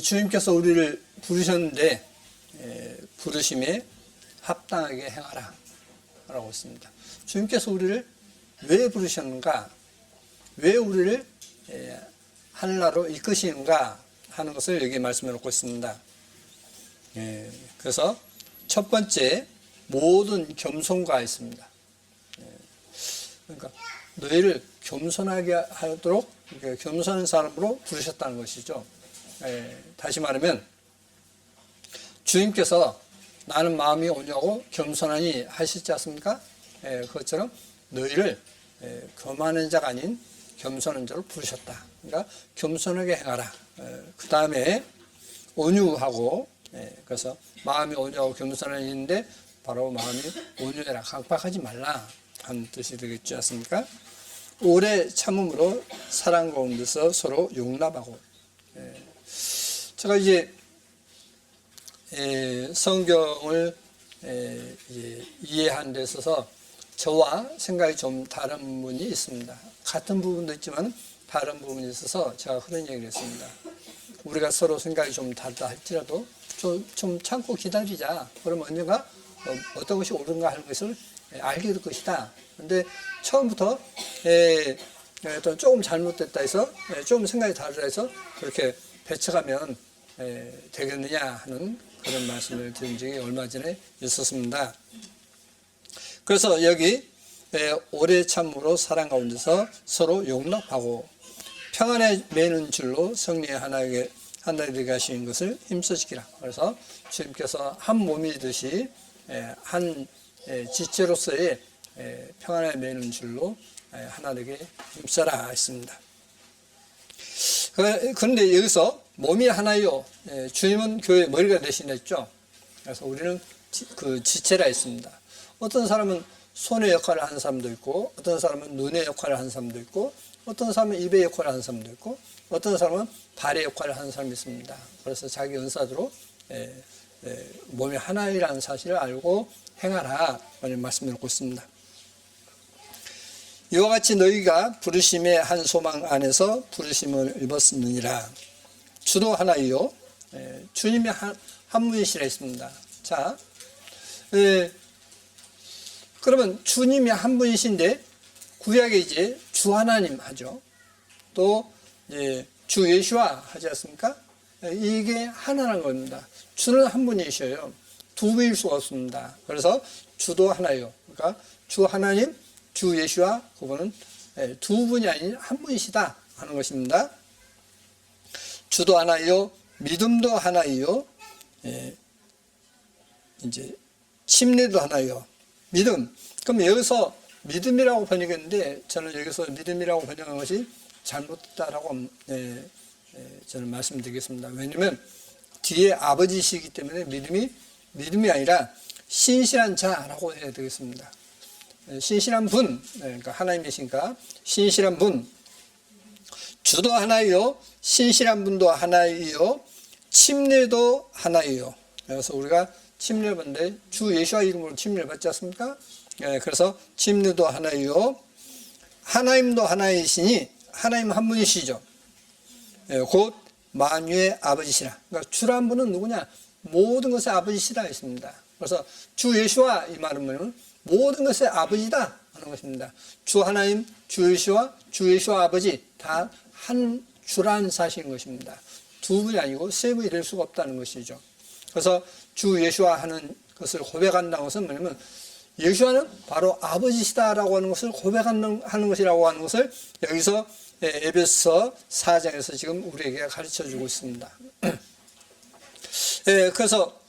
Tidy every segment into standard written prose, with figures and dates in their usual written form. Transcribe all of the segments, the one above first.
주님께서 우리를 부르셨는데 부르심에 합당하게 행하라 라고 했습니다. 주님께서 우리를 왜 부르셨는가, 왜 우리를 하늘나라로 이끄시는가 하는 것을 여기 말씀해 놓고 있습니다. 그래서 첫 번째, 모든 겸손과 있습니다. 그러니까 너희를 겸손하게 하도록 겸손한 사람으로 부르셨다는 것이죠. 다시 말하면 주님께서 나는 마음이 온유하고 겸손하니 하시지 않습니까? 그것처럼 너희를 교만한 자가 아닌 겸손한 자로 부르셨다. 그러니까 겸손하게 행하라. 그 다음에 온유하고, 그래서 마음이 온유하고 겸손한인데 바로 마음이 온유해라, 강팍하지 말라 하는 뜻이 되겠지 않습니까? 오래 참음으로 사랑 가운데서 서로 용납하고. 제가 이제 성경을 이해하는 데 있어서 저와 생각이 좀 다른 부분이 있습니다. 같은 부분도 있지만 다른 부분이 있어서 제가 그런 얘기를 했습니다. 우리가 서로 생각이 좀 다르다 할지라도 좀 참고 기다리자. 그러면 언젠가 어떤 것이 옳은가 하는 것을 알게 될 것이다. 근데 처음부터 조금 잘못됐다 해서 조금 생각이 다르다 해서 그렇게 배척하면 되겠느냐 하는 그런 말씀을 드린 적이 얼마 전에 있었습니다. 그래서 여기 오래 참음으로 사랑 가운데서 서로 용납하고 평안에 매는 줄로 성령의 하나에 되게 하시는 것을 힘써 지키라. 그래서 주님께서 한 몸이듯이 한 지체로서의 평안에 매는 줄로 하나 되게 힘써라 했습니다. 그런데 여기서 몸이 하나요, 주님은 교회의 머리가 되시냈죠. 그래서 우리는 그 지체라 했습니다. 어떤 사람은 손의 역할을 하는 사람도 있고, 어떤 사람은 눈의 역할을 하는 사람도 있고, 어떤 사람은 입의 역할을 하는 사람도 있고, 어떤 사람은 발의 역할을 하는 사람이 있습니다. 그래서 자기 은사대로 몸이 하나이라는 사실을 알고 행하라 라는 말씀을 놓고 있습니다. 이와 같이 너희가 부르심의 한 소망 안에서 부르심을 입었느니라. 주도 하나이요, 주님이 한 분이시라 했습니다. 자, 그러면 주님이 한 분이신데 구약에 이제 주 하나님 하죠. 또 주 예수와 하지 않습니까? 이게 하나라는 겁니다. 주는 한 분이셔요. 두 분일 수가 없습니다. 그래서 주도 하나요. 그러니까 주 하나님, 주 예수와 그분은 두 분이 아닌 한 분이시다 하는 것입니다. 주도 하나요, 믿음도 하나요, 이제 침례도 하나요. 믿음. 그럼 여기서 믿음이라고 번역했는데 저는 여기서 믿음이라고 번역한 것이 잘못됐다라고 저는 말씀드리겠습니다. 왜냐하면 뒤에 아버지시기 때문에 믿음이 아니라 신실한 자라고 해야 되겠습니다. 신실한 분, 그러니까 하나님이신가 신실한 분, 주도 하나이요, 신실한 분도 하나이요, 침례도 하나이요. 그래서 우리가 침례를 받는데 주 예수와 이름으로 침례를 받지 않습니까? 그래서 침례도 하나이요, 하나님도 하나이시니 하나님 한 분이시죠. 곧 만유의 아버지시라. 그러니까 주란 분은 누구냐? 모든 것의 아버지시라 했습니다. 그래서 주 예수와 이 말은 뭐냐면 모든 것의 아버지다 하는 것입니다. 주 하나님, 주 예수와 아버지 다 한 주라는 사실인 것입니다. 두 분이 아니고 세 분이 될 수가 없다는 것이죠. 그래서 주 예수와 하는 것을 고백한다는 것은 뭐냐면 예수와는 바로 아버지시다라고 하는 것을 고백하는 것이라고 하는 것을 여기서 에베소 4장에서 지금 우리에게 가르쳐 주고 있습니다. 그래서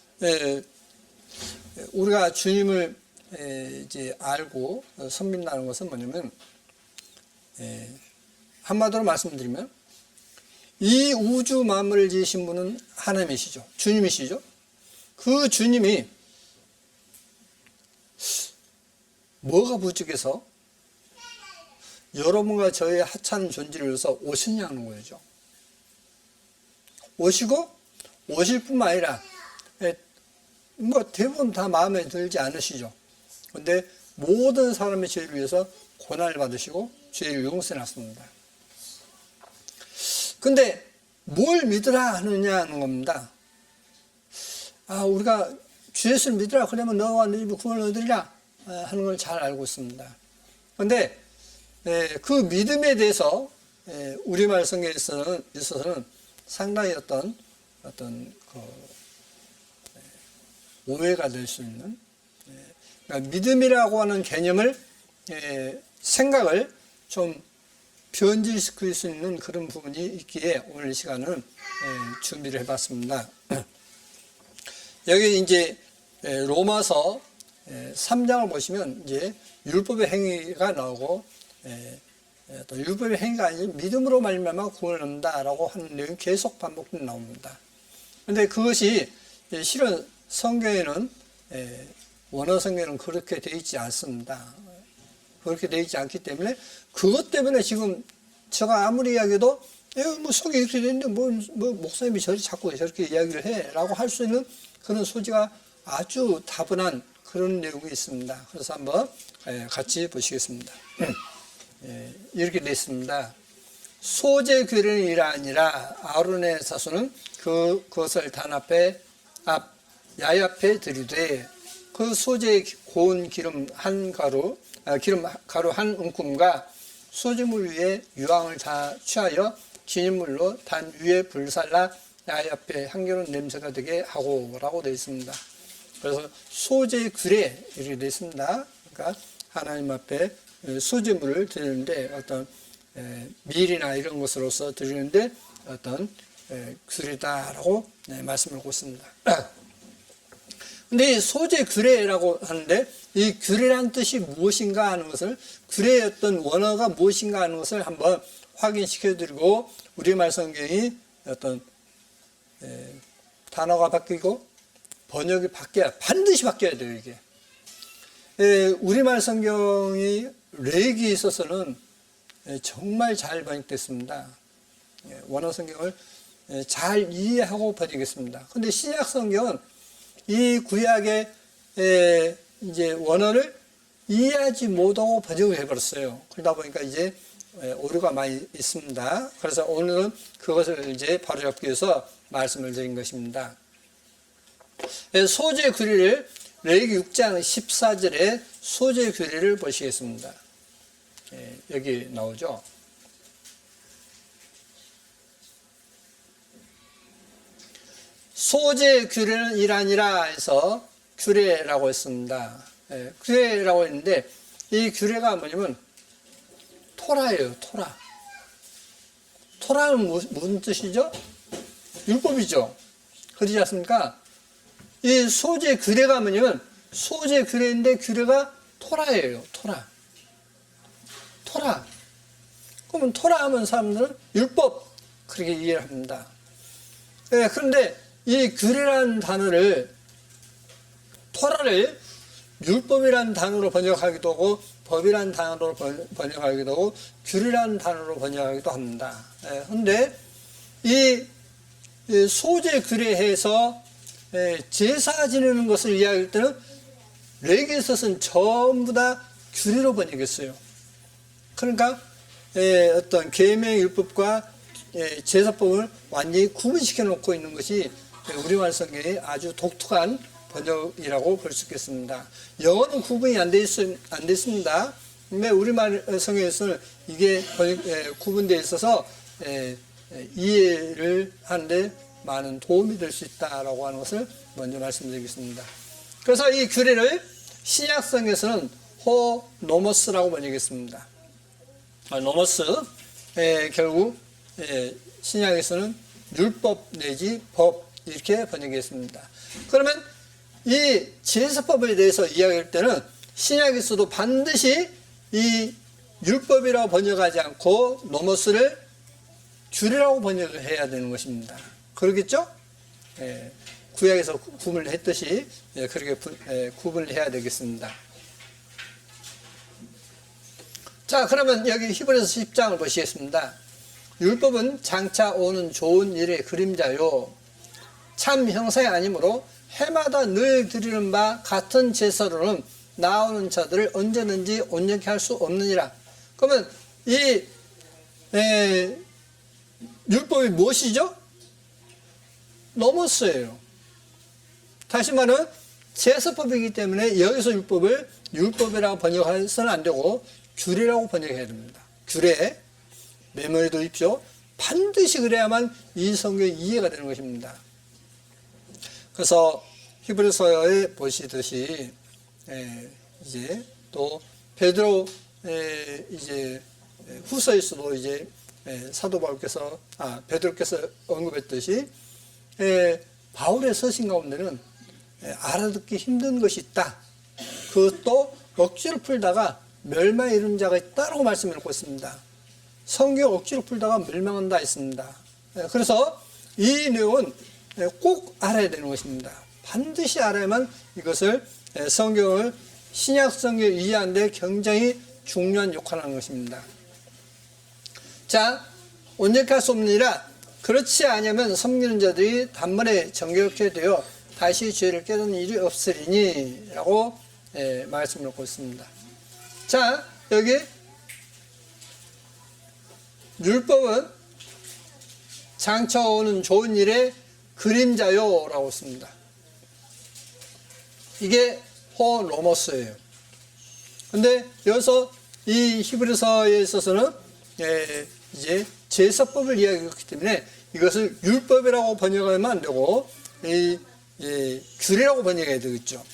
우리가 주님을 이제 알고 섬긴다는 것은 뭐냐면 한마디로 말씀드리면 이 우주 만물을 지으신 분은 하나님이시죠. 주님이시죠. 그 주님이 뭐가 부족해서 여러분과 저의 하찮은 존재를 위해서 오셨냐는 거죠. 오시고 오실 뿐만 아니라 뭐 대부분 다 마음에 들지 않으시죠. 그런데 모든 사람의 죄를 위해서 고난을 받으시고 죄를 용서해 놨습니다. 근데 뭘 믿으라 하느냐는 겁니다. 우리가 주 예수를 믿으라 그러면 너와 네 집이 구원을 얻으리라 하는 걸 잘 알고 있습니다. 그런데 그 믿음에 대해서 우리말 성경에 있어서는 상당히 어떤 오해가 될 수 있는, 그러니까 믿음이라고 하는 개념을 생각을 좀 변질시킬 수 있는 그런 부분이 있기에 오늘 시간은 준비를 해봤습니다. 여기 이제 로마서 3장을 보시면 이제 율법의 행위가 나오고 또 율법의 행위가 아닌 믿음으로 말미암아 구원을 얻는다라고 하는 내용이 계속 반복되어 나옵니다. 그런데 그것이 실은 성경에는 원어 성경에는 그렇게 되어 있지 않습니다. 그렇게 되어 있지 않기 때문에 그것 때문에 지금 제가 아무리 이야기해도 뭐 속에 이렇게 되는데 뭐 목사님이 자꾸 저렇게 이야기를 해라고 할 수 있는 그런 소지가 아주 다분한 그런 내용이 있습니다. 그래서 한번 같이 보시겠습니다. 이렇게 되어 있습니다. 소재 규례는 이러하니라. 아론의 자손은 그것을 단 앞에 야외 앞에 들이되 그 소재의 고운 기름 가루 한 움큼과 소주물 위에 유황을 다 취하여 진입물로 단 위에 불살라 야외 앞에 향기로운 냄새가 되게 하고라고 되어 있습니다. 그래서 소재 규례 이렇게 되어 있습니다. 그러니까 하나님 앞에 소재물을 드리는데 어떤 밀이나 이런 것으로서 드리는데 어떤 규례다라고 말씀을 하고 있습니다. 근데 이 소재 규례라고 하는데 이 규례란 뜻이 무엇인가 하는 것을 규례의 어떤 원어가 무엇인가 하는 것을 한번 확인시켜 드리고 우리말 성경이 어떤 단어가 바뀌고 번역이 반드시 바뀌어야 돼요. 이게 우리말 성경이 렉이 있어서는 정말 잘 번역됐습니다. 원어 성경을 잘 이해하고 번역했습니다. 그런데 신약 성경은 이 구약의 이제 원어를 이해하지 못하고 번역을 해버렸어요. 그러다 보니까 이제 오류가 많이 있습니다. 그래서 오늘은 그것을 이제 바로잡기 위해서 말씀을 드린 것입니다. 소재 규례를 레위기 6장 14절에 소재 규례를 보시겠습니다. 여기 나오죠. 소재 규례는 이러하니라 해서 규례라고 했습니다. 규례라고 했는데 이 규례가 뭐냐면 토라예요. 토라는 무슨 뜻이죠? 율법이죠. 그렇지 않습니까? 이 소재 규례가 뭐냐면 소재 규례인데 규례가 토라예요. 토라. 그러면 토라 하면 사람들은 율법 그렇게 이해를 합니다. 그런데 이 규례라는 단어를 토라를 율법이라는 단어로 번역하기도 하고 법이라는 단어로 번역하기도 하고 규례라는 단어로 번역하기도 합니다. 그런데 이 소재 규례해서 제사 지내는 것을 이야기할 때는 레위기에 있어서는 전부 다 규례로 번역했어요. 그러니까 어떤 계명 율법과 제사법을 완전히 구분시켜 놓고 있는 것이 우리말 성경의 아주 독특한 번역이라고 볼 수 있겠습니다. 영어는 구분이 안 돼 있습니다. 근데 우리말 성경에서는 이게 구분되어 있어서 이해를 하는데 많은 도움이 될 수 있다라고 하는 것을 먼저 말씀드리겠습니다. 그래서 이 규례를 신약성에서는 호노머스라고 번역했습니다. 노머스 결국 신약에서는 율법 내지 법 이렇게 번역했습니다. 그러면 이 제사법에 대해서 이야기할 때는 신약에서도 반드시 이 율법이라고 번역하지 않고 노머스를 규례라고 번역을 해야 되는 것입니다. 그러겠죠? 구약에서 구분을 했듯이 그렇게 구분을 해야 되겠습니다. 자, 그러면 여기 히브리서 10장을 보시겠습니다. 율법은 장차 오는 좋은 일의 그림자요 참 형상이 아니므로 해마다 늘 드리는 바 같은 제사로는 나오는 자들을 언제든지 온전케 할 수 없느니라. 그러면 이 율법이 무엇이죠? 넘었어요. 다시 말하면 제사법이기 때문에 여기서 율법을 율법이라고 번역해서는 안 되고 규례라고 번역해야 됩니다. 규례, 메모리 두십시오. 반드시 그래야만 이 성경이 이해가 되는 것입니다. 그래서 히브리서에 보시듯이 이제 또 베드로 이제 후서에서도 이제 사도 바울께서 베드로께서 언급했듯이 바울의 서신 가운데는 알아듣기 힘든 것이 있다. 그것도 억지로 풀다가 멸망에 이른 자가 있다라고 말씀을 놓고 있습니다. 성경 억지로 풀다가 멸망한다 했습니다. 그래서 이 내용은 꼭 알아야 되는 것입니다. 반드시 알아야만 이것을 성경을 신약 성경을 이해하는 데 굉장히 중요한 역할을 하는 것입니다. 자, 온전케 할 수 없느니라. 그렇지 아니하면 섬기는 자들이 단번에 정결케 되어 다시 죄를 깨닫는 일이 없으리니 라고 말씀을 놓고 있습니다. 자, 여기 율법은 장차 오는 좋은 일의 그림자요 라고 씁니다. 이게 호노머스예요. 근데 여기서 이 히브리서에 있어서는 이제 제사법을 이야기했기 때문에 이것을 율법이라고 번역하면 안 되고 규례라고 번역해야 되겠죠.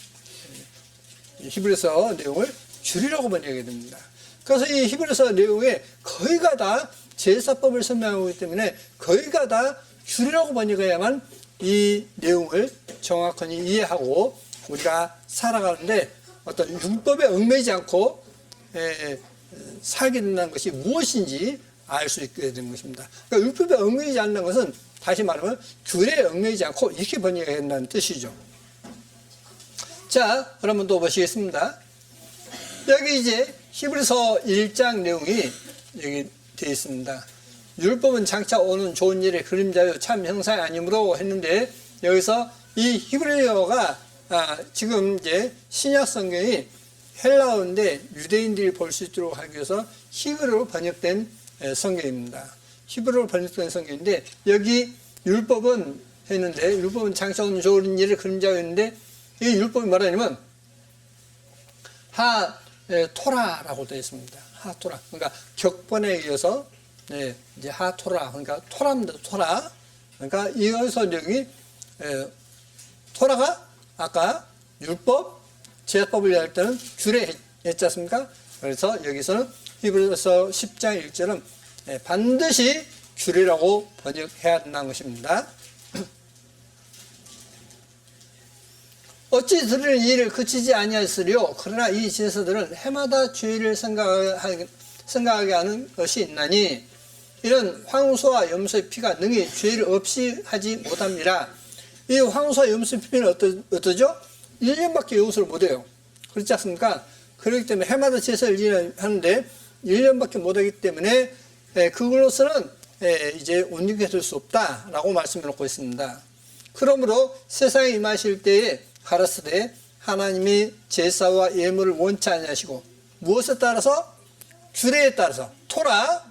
히브리서 내용을 규례라고 번역해야 됩니다. 그래서 이 히브리서 내용에 거의가 다 제사법을 설명하고 있기 때문에 거의가 다 규례라고 번역해야만 이 내용을 정확하게 이해하고 우리가 살아가는데 어떤 율법에 얽매이지 않고 살게 된다는 것이 무엇인지 알 수 있게 되는 것입니다. 그러니까 율법에 얽매이지 않는 것은 다시 말하면 규례에 얽매이지 않고 이렇게 번역해야 된다는 뜻이죠. 자, 그러면 또 보시겠습니다. 여기 이제 히브리서 1장 내용이 여기 되어 있습니다. 율법은 장차 오는 좋은 일의 그림자요 참 형상이 아니므로 했는데 여기서 이 히브리어가 지금 이제 신약 성경이 헬라어인데 유대인들이 볼 수 있도록 하기 위해서 히브리어로 번역된 성경입니다. 히브리어로 번역된 성경인데 여기 율법은 했는데 율법은 장차 오는 좋은 일의 그림자가 있는데 이 율법이 뭐라냐면 하토라라고 되어 있습니다. 하토라. 그러니까 격번에 의해서 이제 하토라. 그러니까 토라입니다. 토라. 그러니까 이어서 여기 토라가 아까 율법, 제사법을 이야기할 때는 규례 했지 않습니까? 그래서 여기서는 히브리서 10장 1절은 반드시 규례라고 번역해야 한다는 것입니다. 어찌 들으는 일을 그치지 아니하였으리요. 그러나 이 제사들은 해마다 죄를 생각하게 하는 것이 있나니 이런 황소와 염소의 피가 능히 죄를 없이 하지 못합니다. 이 황소와 염소의 피는 어떠죠? 1년밖에 이것을 못해요. 그렇지 않습니까? 그렇기 때문에 해마다 제사를 하는데 1년밖에 못하기 때문에 그걸로서는 이제 온전케 될 수 없다라고 말씀해 놓고 있습니다. 그러므로 세상에 임하실 때에 가라사대 하나님이 제사와 예물을 원치 아니하시고 무엇에 따라서? 규례에 따라서 토라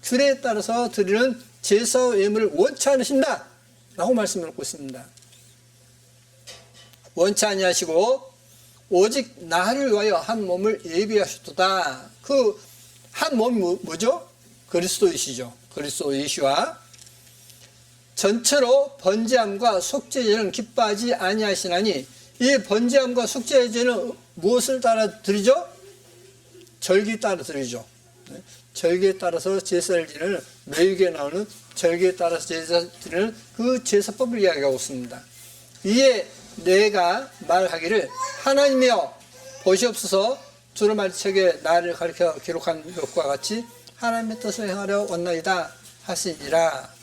규례에 따라서 드리는 제사와 예물을 원치 않으신다 라고 말씀해 놓고 있습니다. 원치 아니하시고 오직 나를 위하여 한 몸을 예비하셨도다. 그 한 몸이 뭐죠? 그리스도이시죠. 그리스도 예수와 전체로 번제함과 속죄제는 기뻐하지 아니하시나니 이 번제함과 속죄제는 무엇을 따라 드리죠? 절기에 따라 드리죠. 절기에 따라서 제사를 지내는 매일에 나오는 절기에 따라서 제사 드리는 그 제사법을 이야기하고 있습니다. 이에 내가 말하기를 하나님이여 보시옵소서 두루마리 책에 나를 가리켜 기록한 것과 같이 하나님의 뜻을 행하려 왔나이다 하시니라.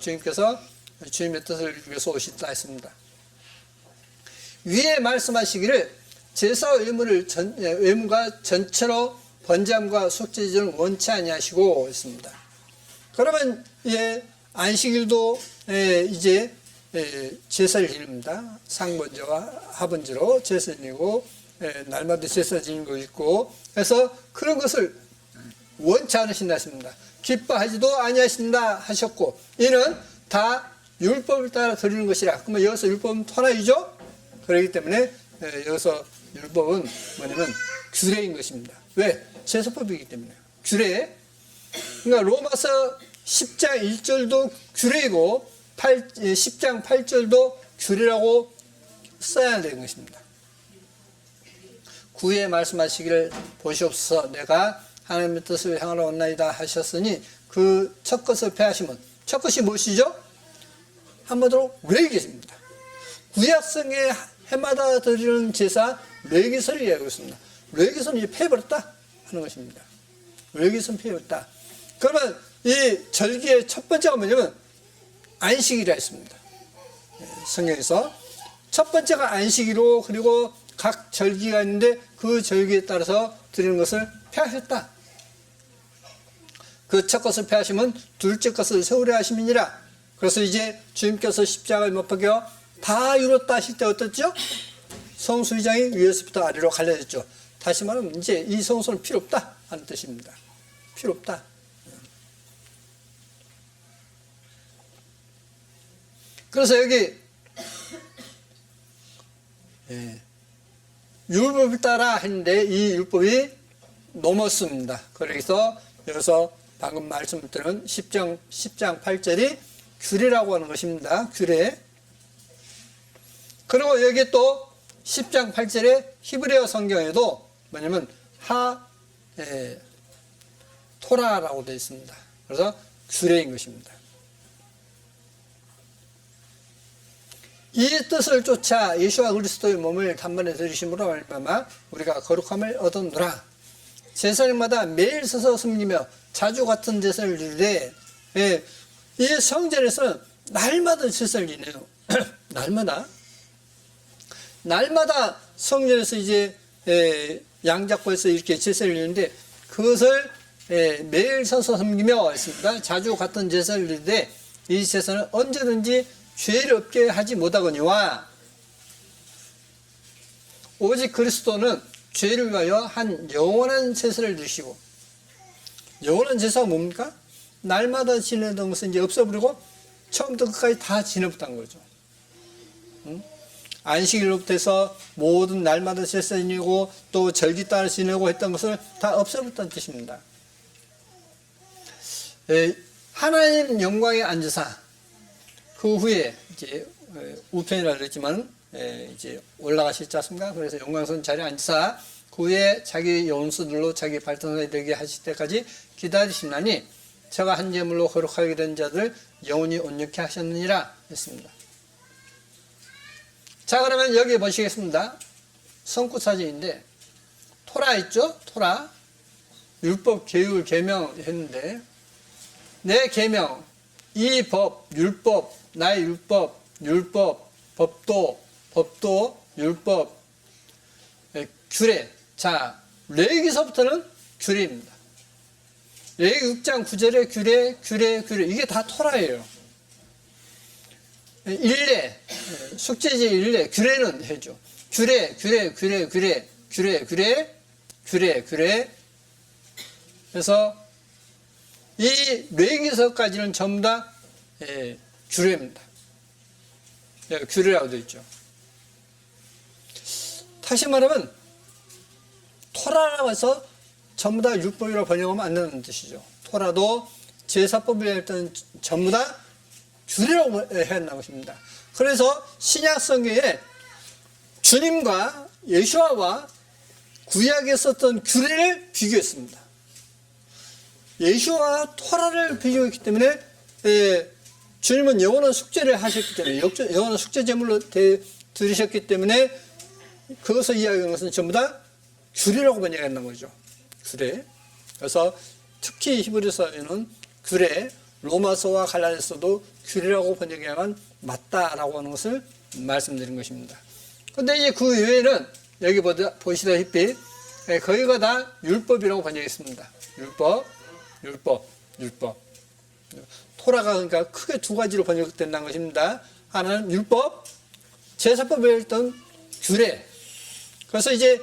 주님께서 주님의 뜻을 위해서 오셨다 했습니다. 위에 말씀하시기를 제사와 예물과 전체로 번제함과 속죄제는 원치 아니하시고 있습니다. 그러면 안식일도 이제 제사를 지냅니다. 상번제와 하번제로 제사를 지내고 날마다 제사 지내는 거 있고 그래서 그런 것을 원치 않으신다 했습니다. 기뻐하지도 아니하신다 하셨고, 이는 다 율법을 따라 드리는 것이라. 그러면 여기서 율법은 토라이죠. 그렇기 때문에 여기서 율법은 뭐냐면 규례인 것입니다. 왜? 제사법이기 때문에. 규례. 그러니까 로마서 10장 1절도 규례이고 10장 8절도 규례라고 써야 되는 것입니다. 9에 말씀하시기를 보시옵소서 내가 하나님의 뜻을 향하러 왔나이다 하셨으니 그 첫 것을 폐하시면, 첫 것이 무엇이죠? 한마디로 레위기입니다. 구약성의 해마다 드리는 제사 레위기서를 이야기하고 있습니다. 레위기서는 이제 폐해버렸다 하는 것입니다. 레위기서는 폐해버렸다. 그러면 이 절기의 첫 번째가 뭐냐면 안식이라 했습니다. 성경에서 첫 번째가 안식이로, 그리고 각 절기가 있는데 그 절기에 따라서 드리는 것을 폐하셨다. 그 첫 것을 폐하시면 둘째 것을 세우려 하심이니라. 그래서 이제 주님께서 십자가에 못 박여 다 이뤘다 하실 때 어떻죠? 성수의장이 위에서부터 아래로 갈라졌죠. 다시 말하면 이제 이 성소는 필요 없다 하는 뜻입니다. 필요 없다. 그래서 여기 율법을 따라 했는데 이 율법이 넘었습니다. 그래서 여기서 방금 말씀드린 10장 8절이 규례라고 하는 것입니다. 규례. 그리고 여기 또 10장 8절에 히브리어 성경에도 뭐냐면 토라라고 되어 있습니다. 그래서 규례인 것입니다. 이 뜻을 쫓아 예수와 그리스도의 몸을 단번에 들이심으로 말미암아 우리가 거룩함을 얻었노라. 제사장마다 매일 서서 섬기며 자주 같은 제사를 지르되, 이 성전에서는 날마다 제사를 지내요. 날마다 성전에서 이제 양잡고에서 이렇게 제사를 지내는데 그것을 매일 서서 섬기며 했습니다. 자주 같은 제사를 지르되 이 제사는 언제든지 죄를 없게 하지 못하거니와 오직 그리스도는 죄를 위하여 한 영원한 제사를 드시고, 영원한 제사가 뭡니까? 날마다 지내던 것은 이제 없어버리고 처음부터 끝까지 다 지내봤다는 거죠. 안식일로부터 해서 모든 날마다 제사 지내고 또 절기 따라 지내고 했던 것을 다 없어버렸다는 뜻입니다. 하나님 영광에 앉으사 그 후에 이제 우편이라 그랬지만 이제 올라가셨지 않습니까? 그래서 영광스러운 자리에 앉으사 그 후에 자기 원수들로 자기 발전이 되게 하실 때까지 기다리시나니 제가 한 제물로 거룩하게 된 자들 영원히 온유케 하셨느니라 했습니다. 자, 그러면 여기 보시겠습니다. 성구 사진인데 토라 있죠? 토라. 율법, 계율, 계명 했는데 내 계명, 이 법, 율법, 나의 율법, 법도, 율법, 규례. 자, 레위기서부터는 규례입니다. 레위기 6장 9절에 규례. 이게 다 토라예요. 일례, 숙제제 일례, 규례는 해죠. 규례. 그래서 이 레위기서까지는 전부 다 규례입니다. 규례라고 되어 있죠. 다시 말하면 토라라고 해서 전부 다 율법이라고 번역하면 안 되는 뜻이죠. 토라도 제사법이라 했던 전부 다 규례라고 해야 한다는 것입니다. 그래서 신약 성경에 주님과 예수와와 구약에 썼던 규례를 비교했습니다. 예수와 토라를 비교했기 때문에 주님은 영원한 숙제를 하셨기 때문에 영원한 숙제 제물로 드리셨기 때문에 그것을 이야기하는 것은 전부 다 규례라고 번역한다는 거죠. 규례. 그래서 특히 히브리서에는 규례, 로마서와 갈라디아서도 규례라고 번역해야만 맞다라고 하는 것을 말씀드린 것입니다. 그런데 이제 그 외에는 여기 보시다시피 거기가 다 율법이라고 번역했습니다. 율법. 토라가 그러니까 크게 두 가지로 번역된다는 것입니다. 하나는 율법, 제사법에 있던 규례. 그래서 이제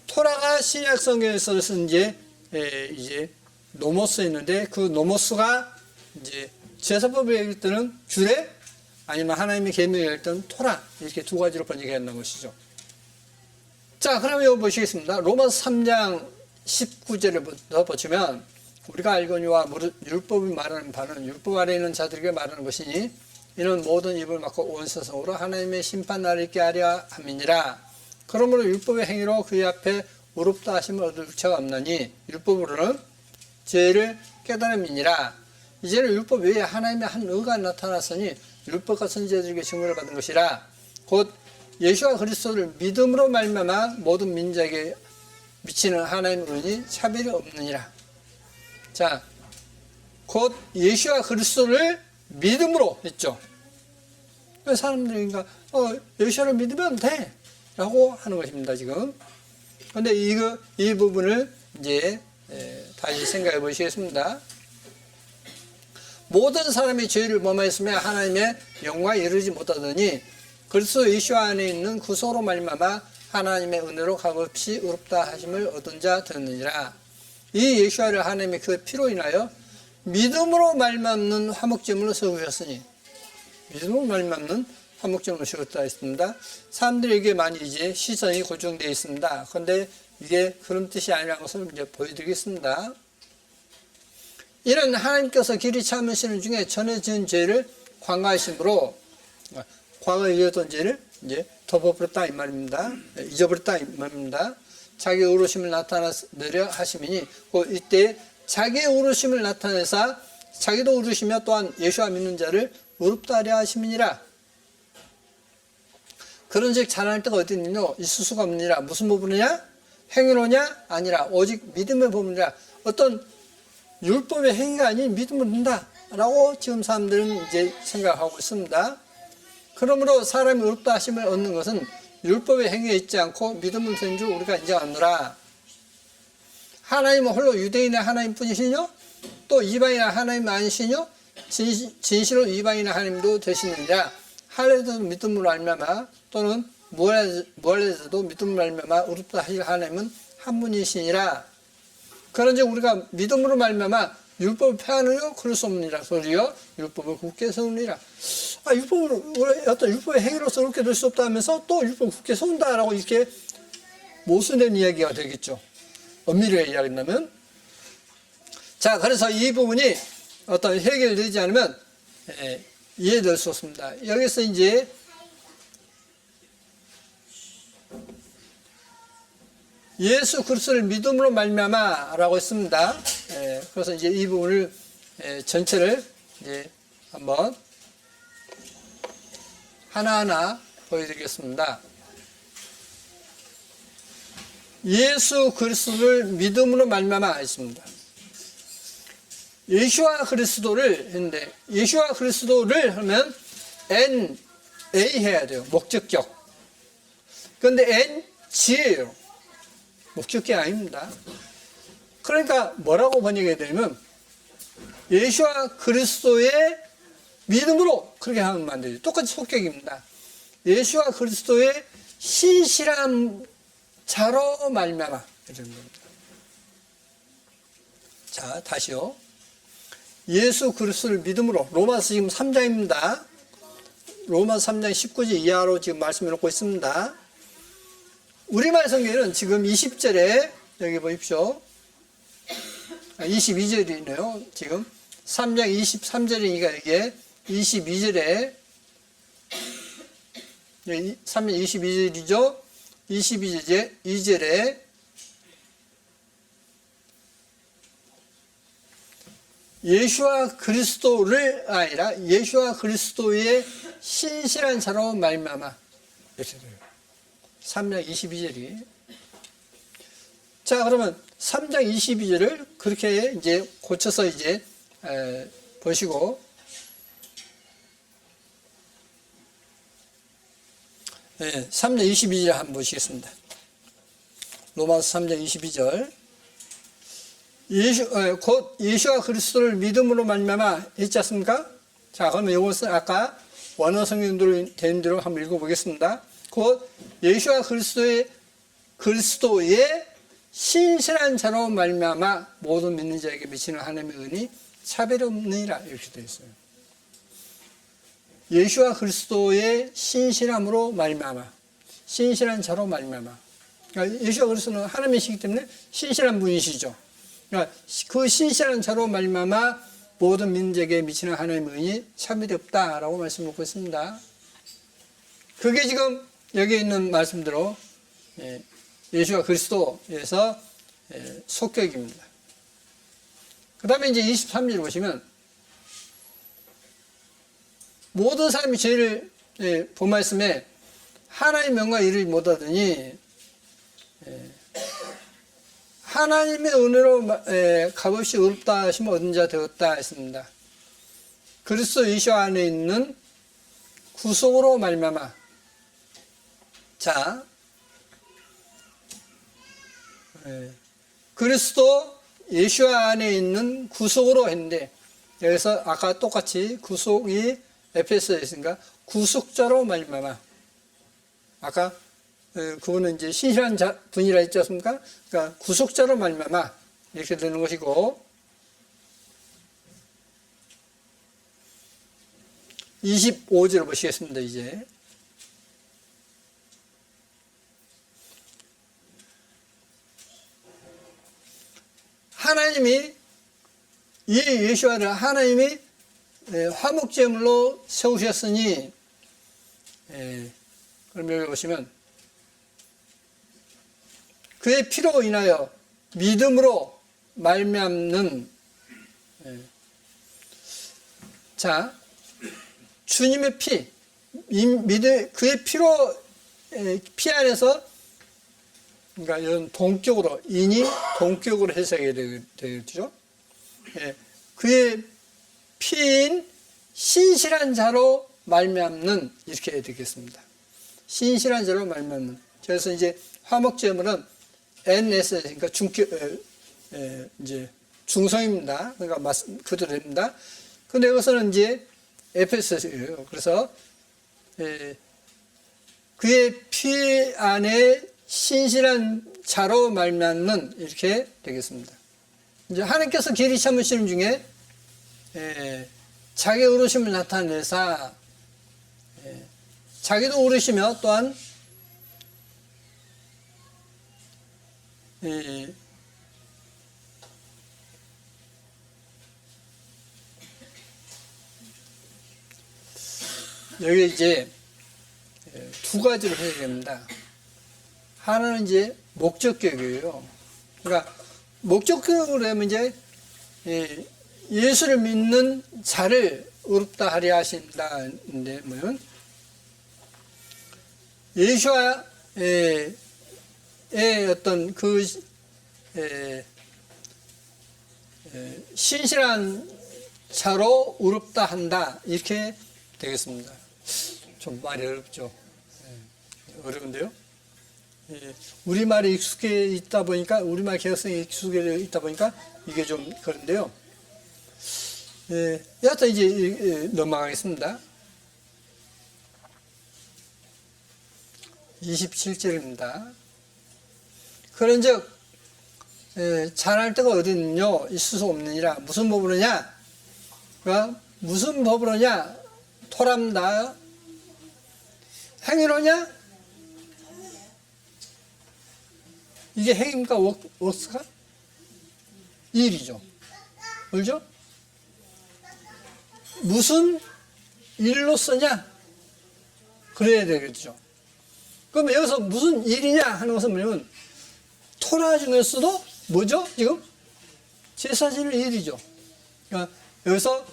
토라가 신약 성경에서 쓴 이제 노모스 있는데 그 노모스가 이제 제사법을 얘기할 때는 규례 아니면 하나님의 계명을 얘기할 때는 토라 이렇게 두 가지로 번역했는 것이죠. 자, 그러면 이거 보시겠습니다. 로마서 3장 19절을 보시면 우리가 알거니와 율법이 말하는 바는 율법 아래에 있는 자들에게 말하는 것이니 이는 모든 입을 막고 온 세상으로 하나님의 심판날을 있게 하려 함이니라. 그러므로 율법의 행위로 그의 앞에 의롭다 하심을 얻을 자가 없나니 율법으로는 죄를 깨달음이니라. 이제는 율법 외에 하나님의 한 의가 나타났으니 율법과 선지자들에게 증거를 받은 것이라. 곧 예수와 그리스도를 믿음으로 말미암아 모든 민족에게 미치는 하나님의 의는 차별이 없느니라. 자, 곧 예수와 그리스도를 믿음으로 했죠. 사람들이 그러니까 예수를 믿으면 돼 라고 하는 것입니다, 지금. 근데 이 부분을 이제 다시 생각해 보시겠습니다. 모든 사람이 죄를 범하였으며 하나님의 영광에 이르지 못하더니 그리스도 예수 안에 있는 구속으로 말미암아 하나님의 은혜로 값없이 의롭다 하심을 얻은 자 되느니라. 이 예수를 하나님의 그 피로 인하여 믿음으로 말미암는 화목제물로 세우셨으니 믿음으로 말미암는 화목제물로 세웠다 했습니다. 사람들에게 많이 이제 시선이 고정되어 있습니다. 그런데 이게 그런 뜻이 아니라는 것을 이제 보여드리겠습니다. 이는 하나님께서 길이 참으시는 중에 전에 지은 죄를 관가하심으로 과거에 이었던 죄를 이제 덮어버렸다 이 말입니다. 잊어버렸다 이 말입니다. 자기의 의로심을 나타내려 하심이니 이때 자기의 의로심을 나타내사 자기도 의로시며 또한 예수와 믿는 자를 의롭다 하려 하심이니라. 그런즉 자랑할 데가 어디 있느냐? 있을 수가 없느니라. 무슨 부분이냐? 행위로냐? 아니라 오직 믿음의 부분이라. 어떤 율법의 행위가 아닌 믿음을 믿는다 라고 지금 사람들은 이제 생각하고 있습니다. 그러므로 사람이 의롭다 하심을 얻는 것은 율법의 행위에 있지 않고 믿음을 된 줄 우리가 인정하노라. 하나님은 홀로 유대인의 하나님뿐이시뇨? 또 이방인의 하나님 아니시뇨? 진실로 이방인의 하나님도 되시느니라. 할례도 믿음으로 알미암아 또는 무할례도 믿음으로 알미암아 의롭다 하실 하나님은 한 분이시니라. 그런즉 우리가 믿음으로 말미암아 율법을 폐하느냐 그럴 수 없느니라. 소리여 율법을 굳게 세우느니라. 율법을 어떤 율법의 행위로서 그렇게 될 수 없다 하면서 또 율법을 굳게 세운다라고 이렇게 모순된 이야기가 되겠죠. 엄밀하게 이야기한다면. 자, 그래서 이 부분이 어떤 해결되지 않으면 이해될 수 없습니다. 여기서 이제 예수 그리스도를 믿음으로 말미암아 라고 했습니다. 그래서 이제 이 부분을 전체를 이제 한번 하나하나 보여드리겠습니다. 예수 그리스도를 믿음으로 말미암아 했습니다. 예수와 그리스도를 했는데 예수와 그리스도를 하면 N, A 해야 돼요. 목적격. 그런데 N, G예요. 목적격이 아닙니다. 그러니까 뭐라고 번역해야 되냐면 예수와 그리스도의 믿음으로 그렇게 하면 안 되죠. 똑같이 속격입니다. 예수와 그리스도의 신실한 자로 말미암아 이런 겁니다. 자, 다시요. 예수 그리스도를 믿음으로 로마서 지금 3장입니다. 로마서 3장 19절 이하로 지금 말씀해 놓고 있습니다. 우리말 성경에는 지금 20절에 여기 보십시오. 22절이네요. 지금 3장 23절이니까 이게 22절에 3장 22절이죠. 22절에 예수와 그리스도를 아니라 예수와 그리스도의 신실한 자로 말미암아 이렇게 돼요. 3장 22절이. 자, 그러면 3장 22절을 그렇게 이제 고쳐서 이제 보시고, 3장 22절 한번 보시겠습니다. 로마서 3장 22절. 곧 예수와 그리스도를 믿음으로 말미암아 했지 않습니까? 자, 그러면 이것은 아까 원어 성경대로 된 대로 한번 읽어보겠습니다. 곧 예수와 그리스도의 신실한 자로 말미암아 모든 믿는 자에게 미치는 하나님의 은이 차별이 없느니라 이렇게 되어 있어요. 예수와 그리스도의 신실함으로 말미암아, 신실한 자로 말미암아. 그러니까 예수와 그리스도는 하나님이시기 때문에 신실한 분이시죠. 그러니까 그 신실한 자로 말미암아 모든 믿는 자에게 미치는 하나님의 은이 차별이 없다라고 말씀하고 있습니다. 그게 지금 여기 있는 말씀대로 예수와 그리스도에서 속격입니다. 그 다음에 이제 23절 보시면 모든 사람이 죄를 본 말씀에 하나님의 명과 이르지 못하더니 하나님의 은혜로 값없이 의롭다 하시면 얻은 자 되었다 했습니다. 그리스도 예수 안에 있는 구속으로 말미암아. 자, 그리스도 예수 안에 있는 구속으로 했는데 여기서 아까 똑같이 구속이 에페소에 있으니까 구속자로 말미암아. 아까 그분은 이제 신실한 분이라 했지 않습니까? 그러니까 구속자로 말미암아 이렇게 되는 것이고 25절 보시겠습니다. 이제 하나님이 이 예수와를 하나님이 화목제물로 세우셨으니 그럼 여기 보시면 그의 피로 인하여 믿음으로 말미암는 자 주님의 피 그의 피로 피 안에서 그러니까 이런 동격으로 인이 동격으로 해석이 되겠죠. 그의 피인 신실한 자로 말미암는 이렇게 되겠습니다. 신실한 자로 말미암는. 그래서 이제 화목제물은 NS 그러니까 이제 중성입니다. 그러니까 그대로 됩니다. 근데 이것은 이제 에페소예요. 그래서 그의 피 안에 신실한 자로 말미암는 이렇게 되겠습니다. 이제 하나님께서 길이 참으시는 중에 자기의 의로심을 나타내사 자기도 의로시며 또한 여기 이제 두 가지로 해야 됩니다. 하나는 이제 목적격이에요. 그러니까 목적격으로 하면 이제 예수를 믿는 자를 의롭다 하려 하신다는데 뭐냐면 예수와의 어떤 그 신실한 자로 의롭다 한다 이렇게 되겠습니다. 좀 말이 어렵죠. 어려운데요. 우리말에 익숙해 있다 보니까 우리말 개혁성에 익숙해 있다 보니까 이게 좀 그런데요. 여하튼 이제 넘어가겠습니다. 27절입니다. 그런즉 잘할 때가 어디는요 있을 수 없느니라. 무슨 법으로냐? 그러니까 무슨 법으로냐? 토람다. 행위로냐? 이게 행위입니까? 웍스가? 일이죠. 그렇죠? 무슨 일로 쓰냐? 그래야 되겠죠. 그럼 여기서 무슨 일이냐 하는 것은 뭐냐면 토라 중에서도 뭐죠? 지금? 제사 지낼 일이죠. 그러니까 여기서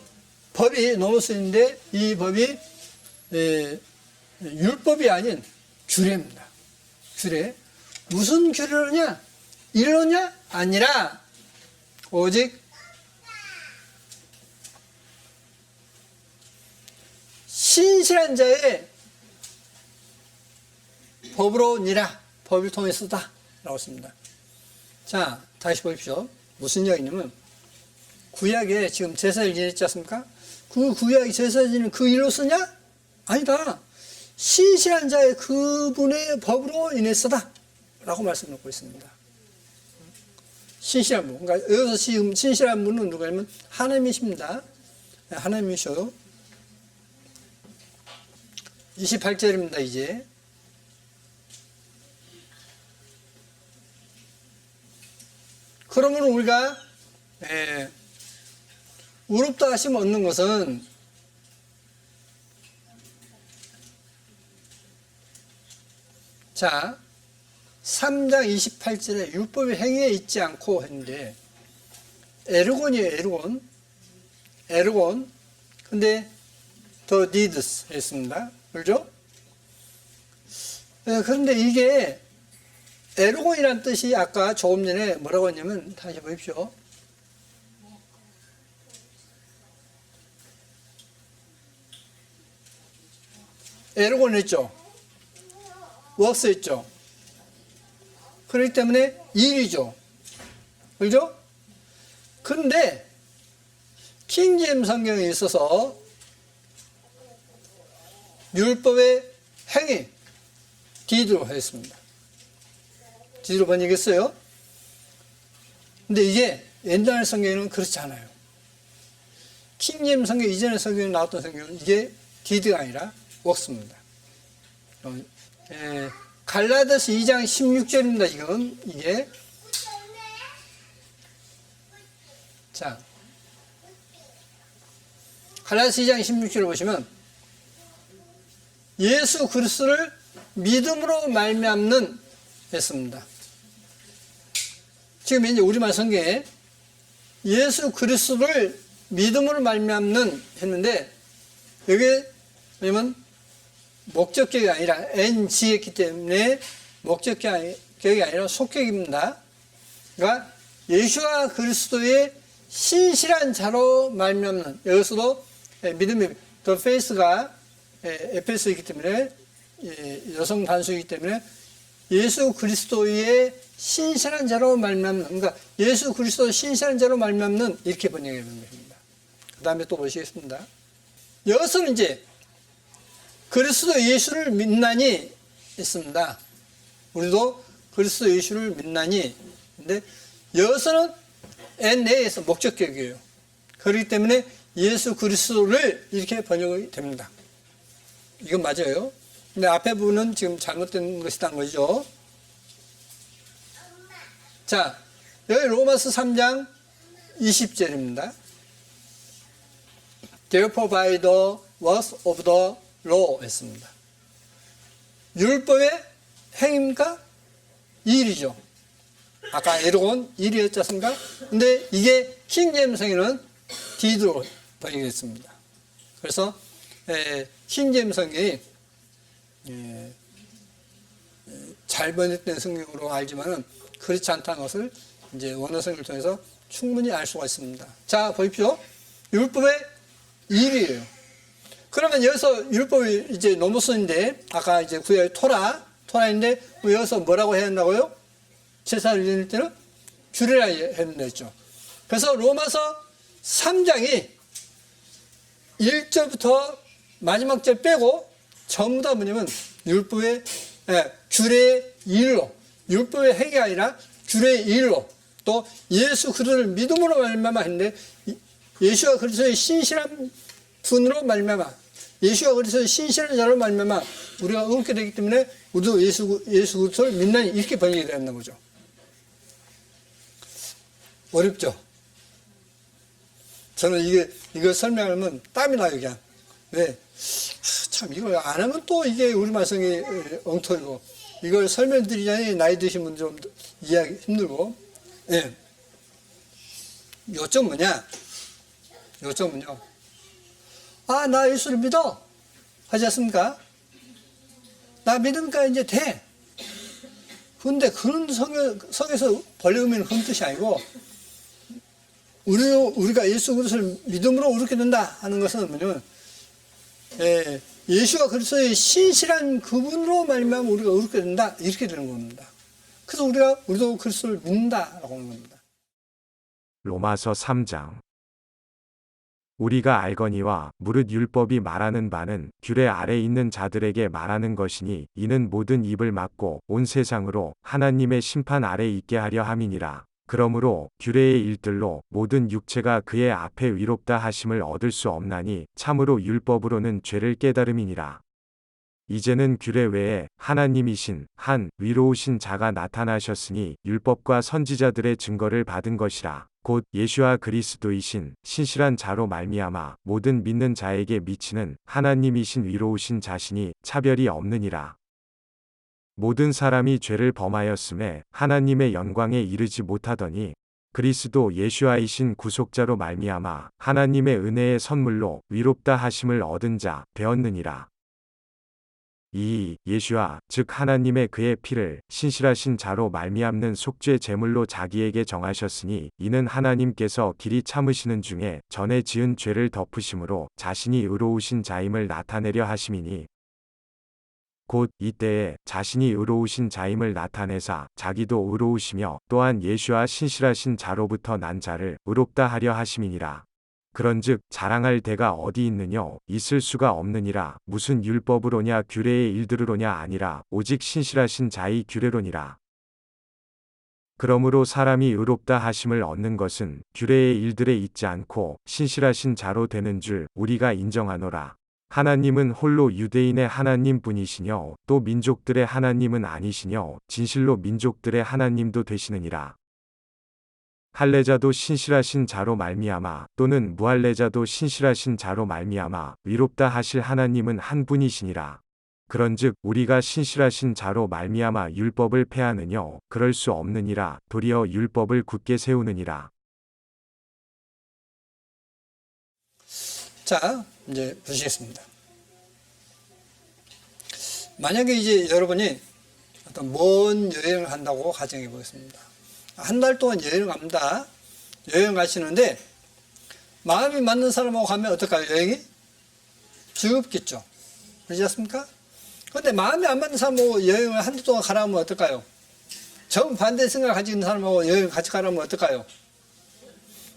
법이 넘을 수 있는데 이 법이 율법이 아닌 규례입니다. 규례. 무슨 규례로냐? 일로냐? 아니라 오직 신실한 자의 법으로니라. 법을 통해서다 라고 씁니다. 자, 다시 보십시오. 무슨 이야기냐면 구약에 지금 제사를 지냈지 않습니까? 그 구약이 제사 지는 그 일로 쓰냐? 아니다. 신실한 자의 그분의 법으로 인해서다 라고 말씀하고 있습니다. 신실한 분. 그러니까 여기서 지금 신실한 분은 누구냐면 하나님이십니다. 하나님이셔. 28절입니다, 이제. 그러면 우리가, 의롭다 하심 얻는 것은 자, 3장 28절에 율법의 행위에 있지 않고 했는데, 에르곤이에요, 에르곤. 에르곤. 근데, 더 needs 했습니다. 그렇죠? 그런데 이게, 에르곤이라는 뜻이 아까 조금 전에 뭐라고 했냐면, 다시 보십시오. 에르곤 했죠? 웍스 했죠? 그렇기 때문에 일이죠. 그죠? 그런데 킹제임스 성경에 있어서 율법의 행위 디드로 했습니다. 디드로 번역했어요. 근데 이게 옛날 성경에는 그렇지 않아요. 킹제임스 성경 이전의 성경에 나왔던 성경은 이게 디드가 아니라 웍스입니다. 갈라디아서 2장 16절입니다. 지금 이게 자 갈라디아서 2장 16절을 보시면 예수 그리스도를 믿음으로 말미암는 했습니다. 지금 이제 우리말 성경에 예수 그리스도를 믿음으로 말미암는 했는데 여기 왜냐면 목적격이 아니라 NG였기 때문에 목적격이 아니라 속격입니다. 그러니까 예수와 그리스도의 신실한 자로 말미암는 여기서도 믿음의 the faith가 에페소이기 때문에 여성 단수이기 때문에 예수 그리스도의 신실한 자로 말미암는 그러니까 예수 그리스도의 신실한 자로 말미암는 이렇게 번역해 놓은 것입니다. 그 다음에 또 보시겠습니다. 여기서는 이제 그리스도 예수를 믿나니 있습니다. 우리도 그리스도 예수를 믿나니. 근데 여기서는 내에서 목적격이에요. 그렇기 때문에 예수 그리스도를 이렇게 번역이 됩니다. 이건 맞아요. 근데 앞에 부분은 지금 잘못된 것이란 거죠. 자, 여기 로마서 3장 20절입니다. Therefore by the works of the law 했습니다. 율법의 행위입니까? 일이죠. 아까 에르곤 일이었지 않습니까? 근데 이게 킹제임스 성경은 디드로 번역했습니다. 그래서 킹제임스 성경이 잘 번역된 성경으로 알지만은 그렇지 않다는 것을 이제 원어 성경을 통해서 충분히 알 수가 있습니다. 자, 보십시오. 율법의 일이에요. 그러면 여기서 율법이 이제 노무슨인데, 아까 이제 구약의 토라인데, 여기서 뭐라고 해야 한다고요? 제사를 드릴 때는 규례라 했죠. 그래서 로마서 3장이 1절부터 마지막 절 빼고 전부 다 뭐냐면 율법의 규례의 일로, 율법의 행위가 아니라 규례의 일로, 또 예수 그리스도를 믿음으로 말미암아 했는데 예수와 그리스도의 신실한 분으로 말미암아 예수와 그리스도의 신실한 자로 말미암아 우리가 의롭게 되기 때문에 우리도 예수 그리스도를 믿나니 이렇게 번역이 되는 거죠. 어렵죠? 저는 이거 설명하면 땀이 나요, 그냥. 왜? 참, 이걸 안 하면 또 이게 우리말 성이 엉터리고, 이걸 설명드리자니 나이 드신 분 좀 이해하기 힘들고, 예. 요점 뭐냐? 요점은요. 아, 나 예수를 믿어. 하지 않습니까? 나 믿으니까 이제 돼. 근데 그런 성에서 벌레우면 그런 뜻이 아니고, 우리가 예수 그리스도를 믿음으로 의롭게 된다 하는 것은 뭐냐면, 예수가 그리스도의 신실한 그분으로 말미암아 우리가 의롭게 된다 이렇게 되는 겁니다. 그래서 우리도 그리스도를 믿는다라고 하는 겁니다. 로마서 3장. 우리가 알거니와 무릇 율법이 말하는 바는 규례 아래 있는 자들에게 말하는 것이니 이는 모든 입을 막고 온 세상으로 하나님의 심판 아래 있게 하려 함이니라. 그러므로 규례의 일들로 모든 육체가 그의 앞에 위롭다 하심을 얻을 수 없나니 참으로 율법으로는 죄를 깨달음이니라. 이제는 규례 외에 하나님이신 한 위로우신 자가 나타나셨으니 율법과 선지자들의 증거를 받은 것이라. 곧 예수와 그리스도이신 신실한 자로 말미암아 모든 믿는 자에게 미치는 하나님이신 위로우신 자신이 차별이 없느니라. 모든 사람이 죄를 범하였음에 하나님의 영광에 이르지 못하더니 그리스도 예수와이신 구속자로 말미암아 하나님의 은혜의 선물로 위롭다 하심을 얻은 자 되었느니라. 이 예수와 즉 하나님의 그의 피를 신실하신 자로 말미암는 속죄 제물로 자기에게 정하셨으니 이는 하나님께서 길이 참으시는 중에 전에 지은 죄를 덮으심으로 자신이 의로우신 자임을 나타내려 하심이니 곧 이때에 자신이 의로우신 자임을 나타내사 자기도 의로우시며 또한 예수와 신실하신 자로부터 난 자를 의롭다 하려 하심이니라. 그런즉 자랑할 데가 어디 있느뇨? 있을 수가 없느니라. 무슨 율법으로냐 규례의 일들으로냐 아니라 오직 신실하신 자의 규례로니라. 그러므로 사람이 의롭다 하심을 얻는 것은 규례의 일들에 있지 않고 신실하신 자로 되는 줄 우리가 인정하노라. 하나님은 홀로 유대인의 하나님 분이시뇨 또 민족들의 하나님은 아니시뇨 진실로 민족들의 하나님도 되시느니라. 할례자도 신실하신 자로 말미암아 또는 무할례자도 신실하신 자로 말미암아 위롭다 하실 하나님은 한 분이시니라. 그런즉 우리가 신실하신 자로 말미암아 율법을 폐하느뇨 그럴 수 없느니라. 도리어 율법을 굳게 세우느니라. 자, 이제 보시겠습니다. 만약에 이제 여러분이 어떤 먼 여행을 한다고 가정해 보겠습니다. 한 달 동안 여행을 갑니다. 여행 가시는데 마음이 맞는 사람하고 가면 어떨까요? 여행이 즐겁겠죠. 그렇지 않습니까? 그런데 마음이 안 맞는 사람하고 여행을 한 달 동안 가라면 어떨까요? 정반대 생각을 가지고 있는 사람하고 여행 같이 가라면 어떨까요?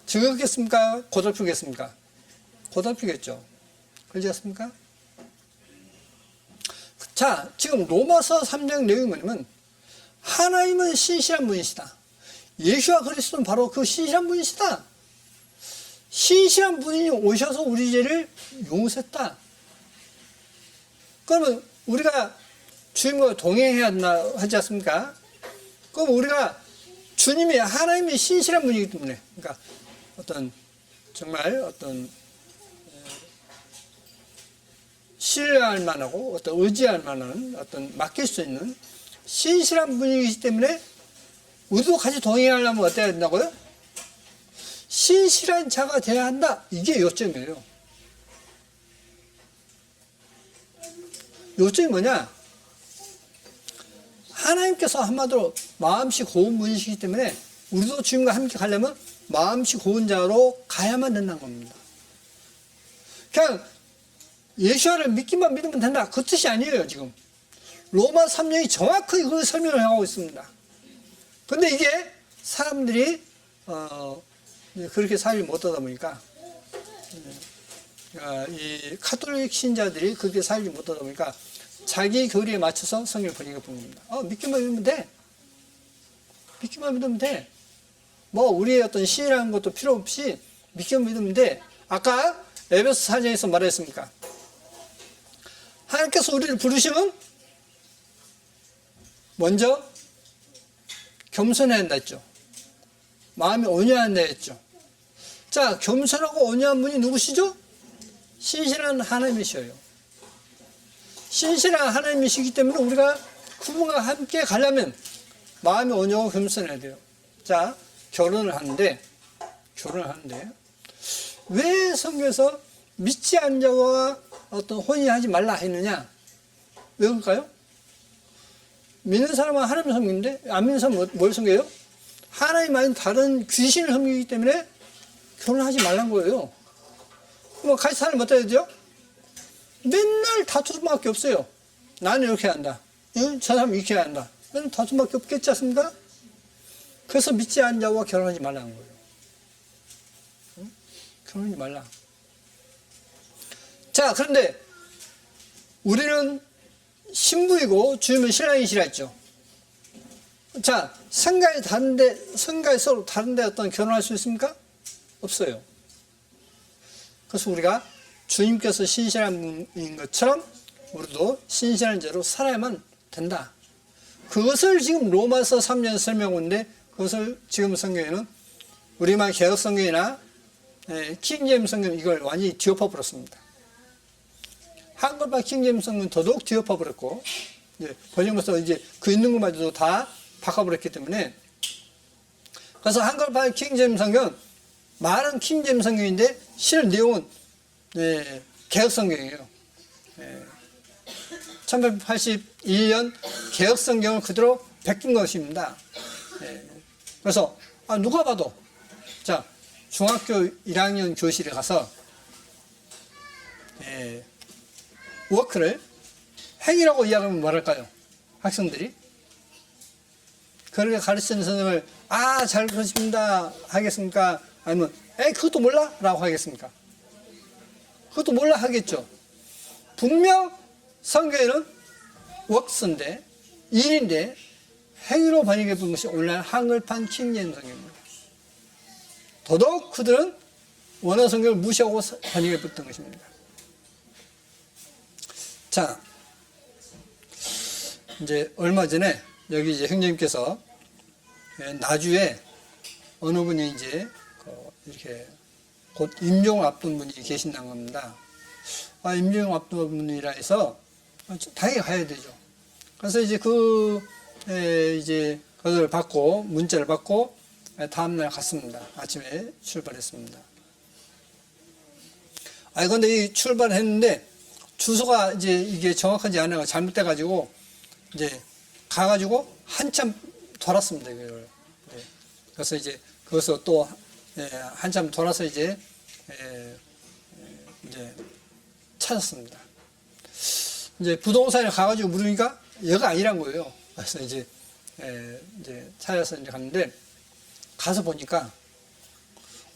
즐겁겠습니까? 고달프겠습니까? 고달프겠죠. 그렇지 않습니까? 자, 지금 로마서 3장 내용이 뭐냐면 하나님은 신실한 분이시다. 예수와 그리스도는 바로 그 신실한 분이시다. 신실한 분이 오셔서 우리 죄를 용서했다. 그러면 우리가 주님과 동행해야 하지 않습니까? 그럼 우리가 주님이 하나님이 신실한 분이기 때문에 그러니까 정말 신뢰할 만하고 의지할 만한 맡길 수 있는 신실한 분이기 때문에 우리도 같이 동행하려면 어때야 된다고요? 신실한 자가 되어야 한다. 이게 요점이에요. 요점이 뭐냐? 하나님께서 한마디로 마음씨 고운 분이시기 때문에 우리도 주님과 함께 가려면 마음씨 고운 자로 가야만 된다는 겁니다. 그냥 예수를 믿기만 믿으면 된다. 그 뜻이 아니에요, 지금. 로마 3장이 정확하게 그 설명을 하고 있습니다. 근데 이게 사람들이, 그렇게 살지 못하다 보니까, 이 카톨릭 신자들이 그렇게 살지 못하다 보니까 자기 교리에 맞춰서 성경을 번역해 본 겁니다. 믿기만 믿으면 돼. 믿기만 믿으면 돼. 뭐, 우리의 신이라는 것도 필요 없이 믿기만 믿으면 돼. 아까 에베소 4장에서 말했습니까? 하나님께서 우리를 부르시면 먼저 겸손해야 한다 했죠. 마음이 온유해야 한다 했죠. 자, 겸손하고 온유한 분이 누구시죠? 신실한 하나님이셔요. 신실한 하나님이시기 때문에 우리가 그분과 함께 가려면 마음이 온유하고 겸손해야 돼요. 자, 결혼을 하는데 왜 성경에서 믿지 않는 자와 혼인하지 말라 했느냐? 왜 그럴까요? 믿는 사람은 하나님을 섬기는데 안 믿는 사람은 뭘 섬겨요? 하나님 아닌 다른 귀신을 섬기기 때문에 결혼하지 말란 거예요. 그럼 같이 살면 어떻게 되죠? 맨날 다툴 수밖에 없어요. 나는 이렇게 한다. 저 사람은 이렇게 한다. 맨날 다툴 수밖에 없겠지 않습니까? 그래서 믿지 않는 자와 결혼하지 말라는 거예요. 결혼하지 말라. 자, 그런데 우리는 신부이고 주님은 신랑이시라 했죠. 자, 생각이 서로 다른데 어떤 결혼할 수 있습니까? 없어요. 그래서 우리가 주님께서 신실한 분인 것처럼 우리도 신실한 자로 살아야만 된다. 그것을 지금 로마서 3년 설명하고 있는데 그것을 지금 성경에는 우리말 개혁 성경이나 킹제임스 성경 이걸 완전히 뒤엎어 버렸습니다. 한글판 킹제임스 성경은 더더욱 뒤엎어 버렸고 번역해서 이제 그 있는 것마저도 다 바꿔버렸기 때문에 그래서 한글판 킹제임스 성경 말은 킹제임스 성경인데 실 내용은 개혁 성경이에요. 1881년 개혁 성경을 그대로 베낀 것입니다. 그래서 누가 봐도 자 중학교 1학년 교실에 가서 워크를 행위라고 이야기하면 뭐랄까요? 학생들이 그렇게 가르치는 선생님을 잘 그러십니다 하겠습니까? 아니면 그것도 몰라? 라고 하겠습니까? 그것도 몰라 하겠죠. 분명 성경에는 웍스인데 일인데 행위로 번역해 본 것이 오늘날 한글판 킹제임스 성경입니다. 더더욱 그들은 원어 성경을 무시하고 번역해 봤던 것입니다. 자, 이제 얼마 전에 여기 이제 형님께서 나주에 어느 분이 이제 이렇게 곧 임종 앞둔 분이 계신다는 겁니다. 임종 앞둔 분이라 해서 당연히 가야 되죠. 그래서 이제 그걸 받고 문자를 받고 다음날 갔습니다. 아침에 출발했습니다. 근데 이 출발했는데 주소가 이제 이게 정확하지 않아요. 잘못돼가지고 이제 가가지고 한참 돌았습니다. 이걸. 그래서 이제 거기서 또 한참 돌아서 이제 찾았습니다. 이제 부동산에 가가지고 물으니까 여가 아니란 거예요. 그래서 이제 찾아서 이제 갔는데 가서 보니까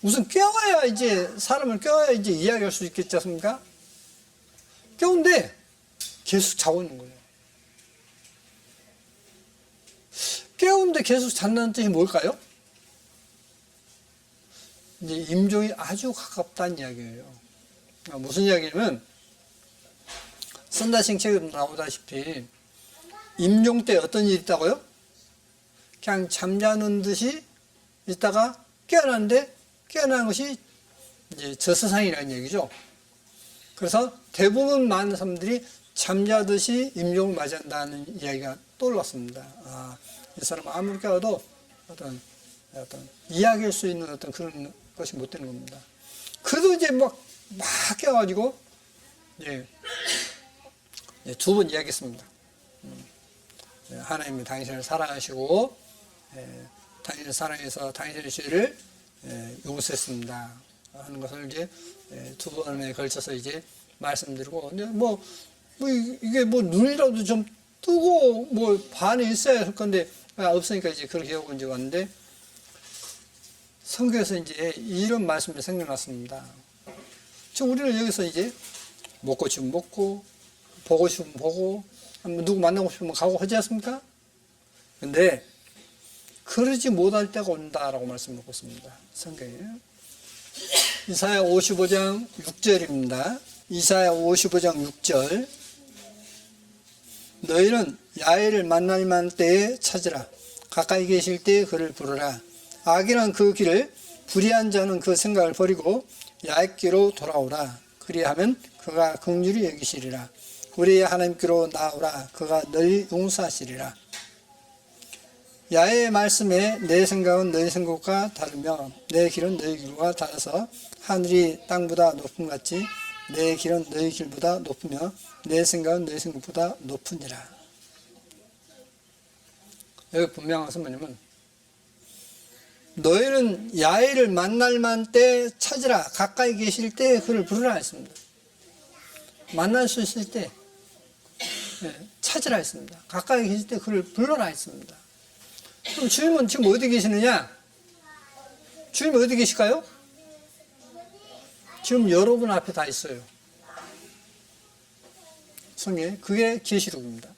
우선 껴야 이제 사람을 껴야 이제 이야기할 수 있겠지 않습니까? 껴운데 계속 자고 있는 거예요. 깨우는데 계속 잔다는 뜻이 뭘까요? 이제 임종이 아주 가깝다는 이야기예요. 무슨 이야기냐면 선다싱 책에도 나오다시피 임종 때 어떤 일이 있다고요? 그냥 잠자는 듯이 있다가 깨어났는데 깨어나는 것이 이제 저세상이라는 얘기죠. 그래서 대부분 많은 사람들이 잠자듯이 임종을 맞이한다는 이야기가 떠올랐습니다. 이 사람은 아무리 깨워도 어떤 이야기할 수 있는 어떤 그런 것이 못 되는 겁니다. 그래도 이제 막 깨워가지고 두 번 이야기했습니다. 하나님이 당신을 사랑하시고 당신을 사랑해서 당신의 죄를 용서했습니다 하는 것을 이제 두 번에 걸쳐서 이제 말씀드리고, 근데 이게 눈이라도 좀 뜨고 반이 있어야 할 건데 없으니까 이제 그렇게 하고 이제 왔는데 성경에서 이제 이런 말씀이 생겨났습니다. 지금 우리는 여기서 이제 먹고 싶으면 먹고 보고 싶으면 보고 누구 만나고 싶으면 가고 하지 않습니까? 근데 그러지 못할 때가 온다라고 말씀하고 있습니다. 성경에 이사야 55장 6절입니다. 이사야 55장 6절 너희는 야훼를 만날 만한 때에 찾으라. 가까이 계실 때에 그를 부르라. 악인은 그 길을 불의한 자는 그 생각을 버리고 야훼께로 돌아오라. 그리하면 그가 긍휼히 여기시리라. 우리의 하나님께로 나오라. 그가 너희 용서하시리라. 야훼의 말씀에 내 생각은 너희 생각과 다르며 내 길은 너희 길과 달라서 하늘이 땅보다 높음 같이 내 길은 너희 길보다 높으며 내 생각은 너희 생각보다 높으니라. 여기 분명한 것은 뭐냐면 너희는 야훼를 만날 만한 때 찾으라. 가까이 계실 때 그를 부르라 했습니다. 만날 수 있을 때 찾으라 했습니다. 가까이 계실 때 그를 불러라 했습니다. 그럼 주님은 지금 어디 계시느냐? 주님이 어디 계실까요? 지금 여러분 앞에 다 있어요. 성경에 그게 계시록입니다.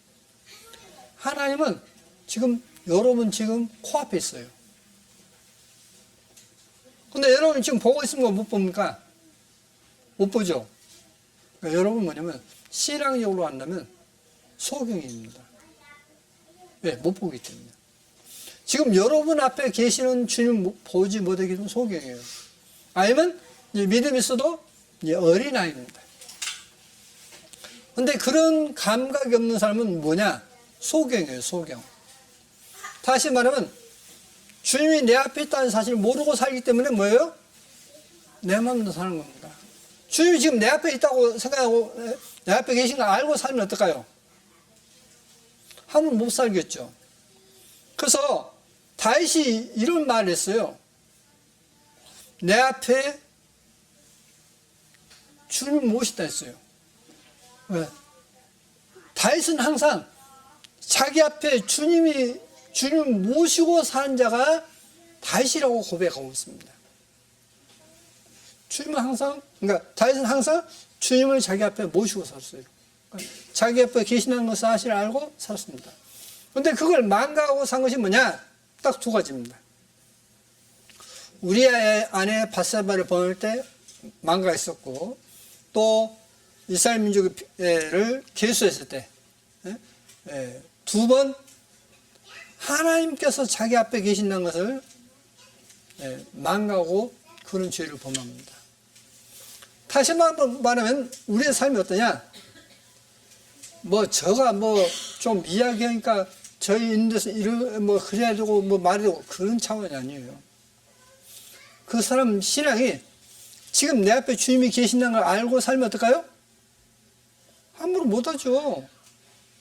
하나님은 지금 여러분 지금 코앞에 있어요. 근데 여러분 지금 보고 있습니까? 못 봅니까? 못 보죠? 그러니까 여러분 뭐냐면 신앙적으로 한다면 소경입니다. 왜? 못 보기 때문에. 지금 여러분 앞에 계시는 주님 보지 못하기 때문에 소경이에요. 아니면 믿음이 있어도 어린아이입니다. 근데 그런 감각이 없는 사람은 뭐냐? 소경이에요, 소경. 다시 말하면 주님이 내 앞에 있다는 사실을 모르고 살기 때문에 뭐예요? 내 마음대로 사는 겁니다. 주님이 지금 내 앞에 있다고 생각하고 내 앞에 계신 걸 알고 살면 어떨까요? 하면 못 살겠죠. 그래서 다윗이 이런 말을 했어요. 내 앞에 주님 모시다 했어요. 왜? 다윗은 항상 자기 앞에 주님을 모시고 사는 자가 다윗이라고 고백하고 있습니다. 주님은 항상, 그러니까 다윗은 항상 주님을 자기 앞에 모시고 살았어요. 그러니까 자기 앞에 계시는 것 사실을 알고 살았습니다. 그런데 그걸 망가하고 산 것이 뭐냐? 딱 두 가지입니다. 우리아의 아내 바세바를 보낼 때 망가가 있었고, 또 이스라엘 민족을 계수했을 때 두 번 하나님께서 자기 앞에 계신다는 것을 망가하고 그런 죄를 범합니다. 다시 말하면 우리의 삶이 어떠냐? 저가 좀 이야기하니까 저희 있는 데서 그래야 되고 말해야 되고 그런 차원이 아니에요. 그 사람 신앙이 지금 내 앞에 주님이 계신다는 걸 알고 살면 어떨까요? 함부로 못하죠.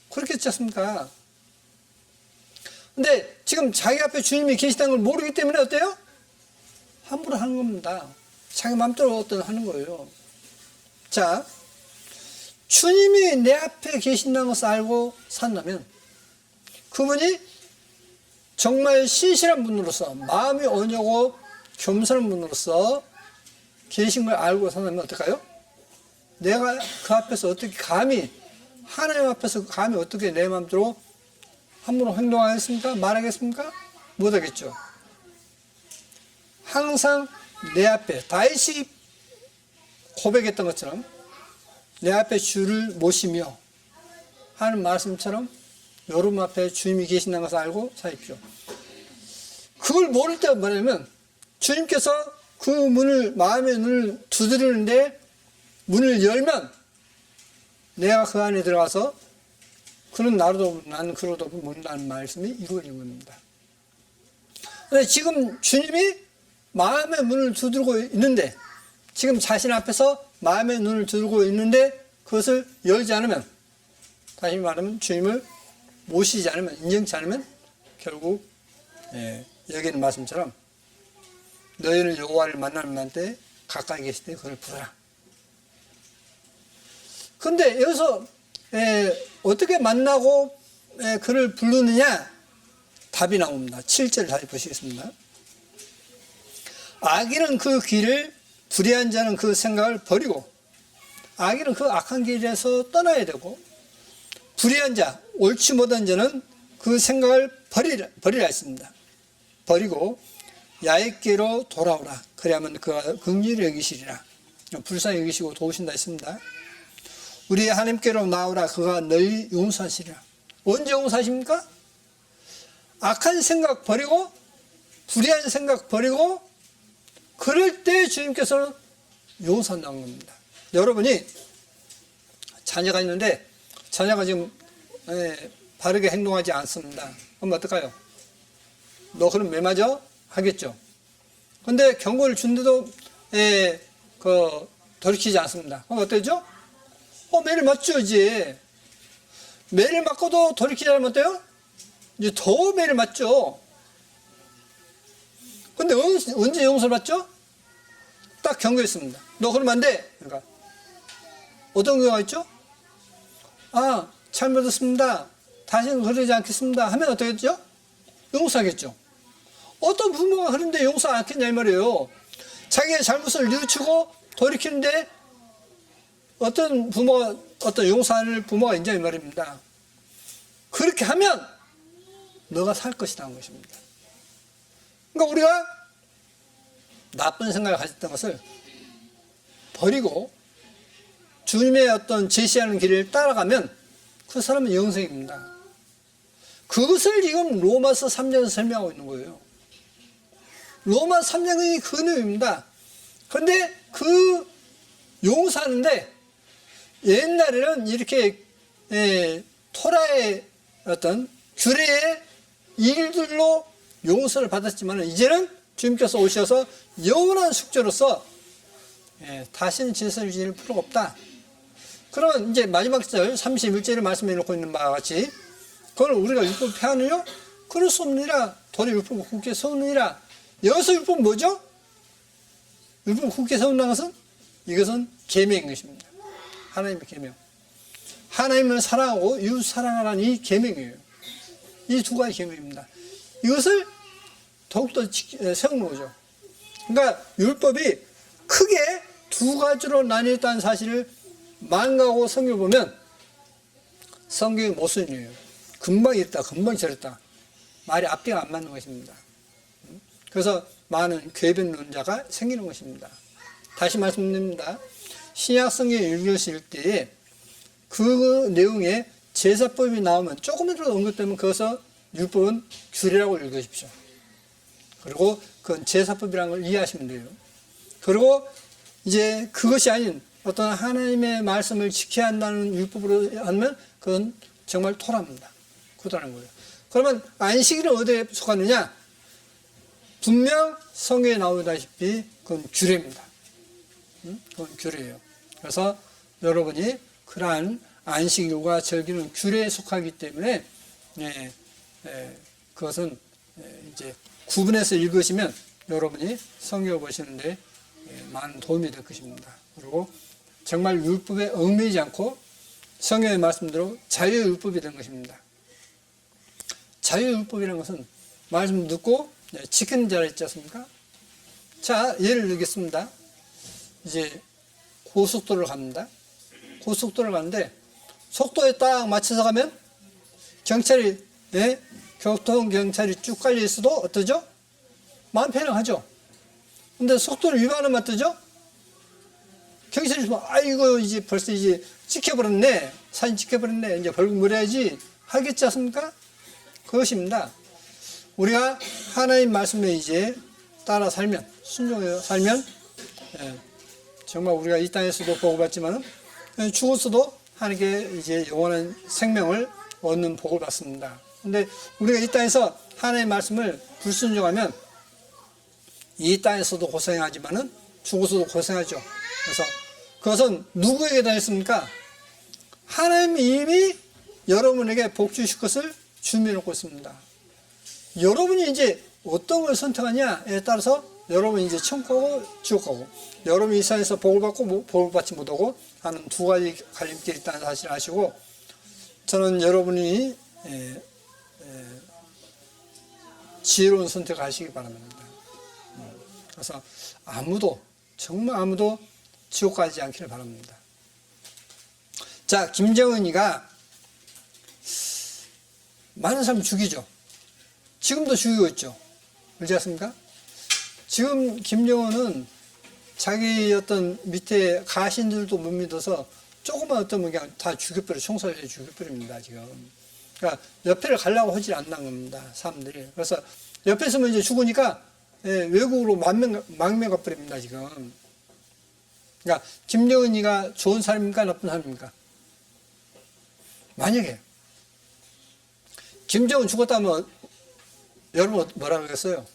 그렇겠지 않습니까? 근데 지금 자기 앞에 주님이 계시다는 걸 모르기 때문에 어때요? 함부로 하는 겁니다. 자기 마음대로 하는 거예요. 자, 주님이 내 앞에 계신다는 것을 알고 산다면 그분이 정말 신실한 분으로서 마음이 온유하고 겸손한 분으로서 계신 걸 알고 산다면 어떨까요? 내가 그 앞에서 어떻게 감히 하나님 앞에서 감히 어떻게 내 마음대로 함부로 행동하겠습니까? 말하겠습니까? 못하겠죠. 항상 내 앞에 다윗이 고백했던 것처럼 내 앞에 주를 모시며 하는 말씀처럼 여러분 앞에 주님이 계신다는 것을 알고 사십시오. 그걸 모를 때가 뭐냐면 주님께서 그 마음의 문을 두드리는데 문을 열면 내가 그 안에 들어가서 그는 나로도 나는 그로도 모른다는 말씀이 이루어진 겁니다. 근데 지금 주님이 마음의 문을 두드리고 있는데 지금 자신 앞에서 마음의 눈을 두드리고 있는데 그것을 열지 않으면 다시 말하면 주님을 모시지 않으면 인정치 않으면 결국 여기 있는 말씀처럼 너희는 여호와를 만나는 때 가까이 계실 때 그를 부르라. 그런데 여기서 어떻게 만나고 그를 부르느냐 답이 나옵니다. 7절 다시 보시겠습니다. 악인은 그 길을 불의한 자는 그 생각을 버리고 악인은 그 악한 길에서 떠나야 되고 불의한 자 옳지 못한 자는 그 생각을 버리라 했습니다. 버리고 야훼께로 돌아오라. 그래야만 그가 긍휼히 여기시리라. 불쌍히 여기시고 도우신다 했습니다. 우리 하나님께로 나오라. 그가 널리 용서하시리라. 언제 용서하십니까? 악한 생각 버리고 불의한 생각 버리고 그럴 때 주님께서는 용서한다는 겁니다. 여러분이 자녀가 있는데 자녀가 지금 바르게 행동하지 않습니다. 그럼 어떨까요? 너 그럼 매 맞아? 하겠죠. 근데 경고를 준데도 돌이키지 않습니다. 그럼 어때죠? 매를 맞죠, 이제. 매를 맞고도 돌이키지 않으면 어때요? 이제 더 매를 맞죠. 근데 언제 용서를 받죠? 딱 경고했습니다. 너 그러면 안 돼. 그러니까 어떤 경우가 있죠? 잘못했습니다. 다시는 그러지 않겠습니다. 하면 어떻겠죠? 용서하겠죠. 어떤 부모가 그런데 용서 안 하겠냐 이 말이에요. 자기의 잘못을 뉘우치고 돌이키는데 어떤 용서하는 부모가 있냐 이 말입니다. 그렇게 하면 너가 살 것이다 는 것입니다. 그러니까 우리가 나쁜 생각을 가졌던 것을 버리고 주님의 어떤 제시하는 길을 따라가면 그 사람은 영생입니다. 그것을 지금 로마서 3장에서 설명하고 있는 거예요. 로마서 3장이 그 내용입니다. 그런데 그 용서하는데 옛날에는 이렇게 토라의 어떤 규례의 일들로 용서를 받았지만 이제는 주님께서 오셔서 영원한 숙제로서 다시는 제사를 지낼 필요가 없다. 그러면 이제 마지막 절 31절에 말씀해 놓고 있는 바와 같이 그걸 우리가 율법을 폐하느냐? 그럴 수 없느니라. 도리 율법을 굳게 세우느니라. 여기서 율법은 뭐죠? 율법을 굳게 세운다는 것은 이것은 계명인 것입니다. 하나님의 계명. 하나님을 사랑하고 이웃 사랑하라는 이 계명이에요. 이 두 가지 계명입니다. 이것을 더욱더 세우는 거죠. 그러니까 율법이 크게 두 가지로 나뉘었다는 사실을 망각하고 성경을 보면 성경이 모순이에요. 금방 이랬다, 금방 저랬다. 말이 앞뒤가 안 맞는 것입니다. 그래서 많은 궤변론자가 생기는 것입니다. 다시 말씀드립니다. 신약 성경 읽으실 때에 그 내용에 제사법이 나오면 조금이라도 언급되면 그것을 율법은 규례라고 읽으십시오. 그리고 그건 제사법이라는 걸 이해하시면 돼요. 그리고 이제 그것이 아닌 어떤 하나님의 말씀을 지켜야 한다는 율법으로 하면 그건 정말 토라입니다. 그다는 거예요. 그러면 안식일은 어디에 속하느냐? 분명 성경에 나오다시피 그건 규례입니다. 그건 규례예요. 그래서 여러분이 그러한 안식일과 절기는 규례에 속하기 때문에 그것은 이제 구분해서 읽으시면 여러분이 성경을 보시는데 많은 도움이 될 것입니다. 그리고 정말 율법에 얽매이지 않고 성경의 말씀대로 자유율법이 된 것입니다. 자유율법이라는 것은 말씀 듣고 지키는 자라 있지 않습니까? 자, 예를 들겠습니다. 이제 고속도로를 갑니다. 고속도로를 가는데 속도에 딱 맞춰서 가면 경찰이 교통경찰이 쭉 깔려 있어도 어떠죠? 마음 편안하죠? 근데 속도를 위반하면 어떠죠? 경찰이 뭐, 아이고, 이제 벌써 이제 찍혀버렸네. 사진 찍혀버렸네. 이제 벌금 물어야지. 하겠지 않습니까? 그것입니다. 우리가 하나님 말씀에 이제 따라 살면, 순종해 살면, 정말 우리가 이 땅에서도 복을 받지만, 죽었어도 하나님께 이제 영원한 생명을 얻는 복을 받습니다. 근데 우리가 이 땅에서 하나님의 말씀을 불순종하면 이 땅에서도 고생하지만은 죽어서도 고생하죠. 그래서 그것은 누구에게 당했습니까? 하나님이 이미 여러분에게 복 주실 것을 준비해놓고 있습니다. 여러분이 이제 어떤 걸 선택하냐에 따라서 여러분이 이제 천국하고 지옥하고 여러분이 이 세상에서 복을 받고 복을 받지 못하고 하는 두 가지 갈림길이 있다는 사실을 아시고 저는 여러분이 지혜로운 선택을 하시기 바랍니다. 그래서 아무도 정말 아무도 지옥 가지 않기를 바랍니다. 자, 김정은이가 많은 사람 죽이죠. 지금도 죽이고 있죠. 그렇지 않습니까? 지금 김정은은 자기 어떤 밑에 가신들도 못 믿어서 조그만 어떤 그냥 다 죽여버려, 총살해 죽여버립니다, 지금. 그러니까 옆에를 가려고 하지 않는 겁니다, 사람들이. 그래서 옆에 있으면 이제 죽으니까 외국으로 망명 가버립니다, 지금. 그러니까 김정은이가 좋은 사람입니까, 나쁜 사람입니까? 만약에 김정은 죽었다면 여러분 뭐라고 하겠어요?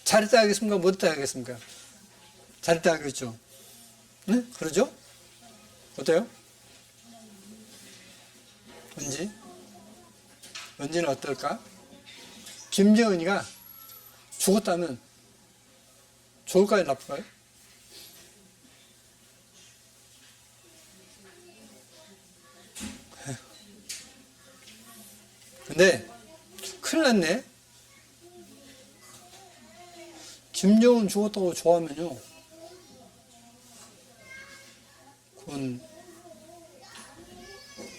잘했다 하겠습니까? 못했다 하겠습니까? 잘했다 하겠죠. 네? 그러죠? 어때요? 은지는 어떨까? 김정은이가 죽었다면 좋을까요? 나쁠까요? 근데 큰일 났네. 김정은 죽었다고 좋아하면요, 그건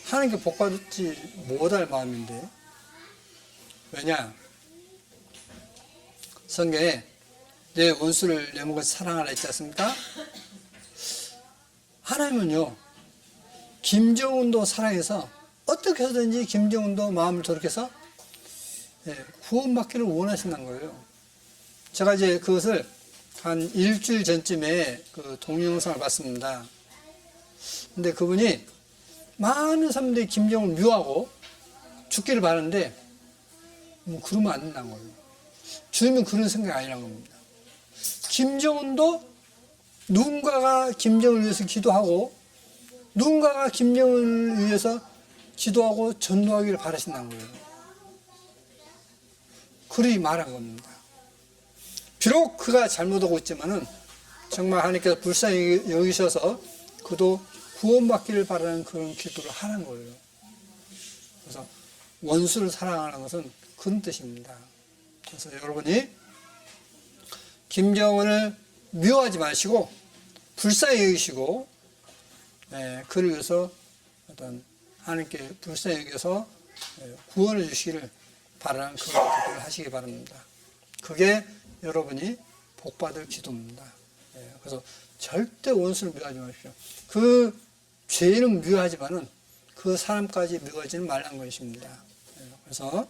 하나님께 복 받지 못할 마음인데, 왜냐? 성경에 내 원수를 내 몸같이 사랑하라 했지 않습니까? 하나님은요, 김정은도 사랑해서 어떻게 해서든지 김정은도 마음을 돌이켜서 구원받기를 원하신다는 거예요. 제가 이제 그것을 한 일주일 전쯤에 그 동영상을 봤습니다. 근데 그분이 많은 사람들이 김정은을 미워하고 죽기를 바라는데 뭐 그러면 안 된다는 거예요. 주님은 그런 생각이 아니라는 겁니다. 김정은도 누군가가 김정은을 위해서 기도하고 누군가가 김정은을 위해서 기도하고 전도하기를 바라신다는 거예요. 그리 말한 겁니다. 비록 그가 잘못하고 있지만은 정말 하나님께서 불쌍히 여기셔서 그도 구원받기를 바라는 그런 기도를 하는 거예요. 그래서 원수를 사랑하는 것은 그런 뜻입니다. 그래서 여러분이 김정은을 미워하지 마시고 불쌍히 여기시고 그를 위해서 어떤 하나님께 불쌍히 여겨서 구원해 주시기를 바라는 그런 기도를 하시기 바랍니다. 그게 여러분이 복받을 기도입니다. 그래서 절대 원수를 미워하지 마십시오. 그 죄인은 미워하지만은 그 사람까지 미워하지는 말라는 것입니다. 그래서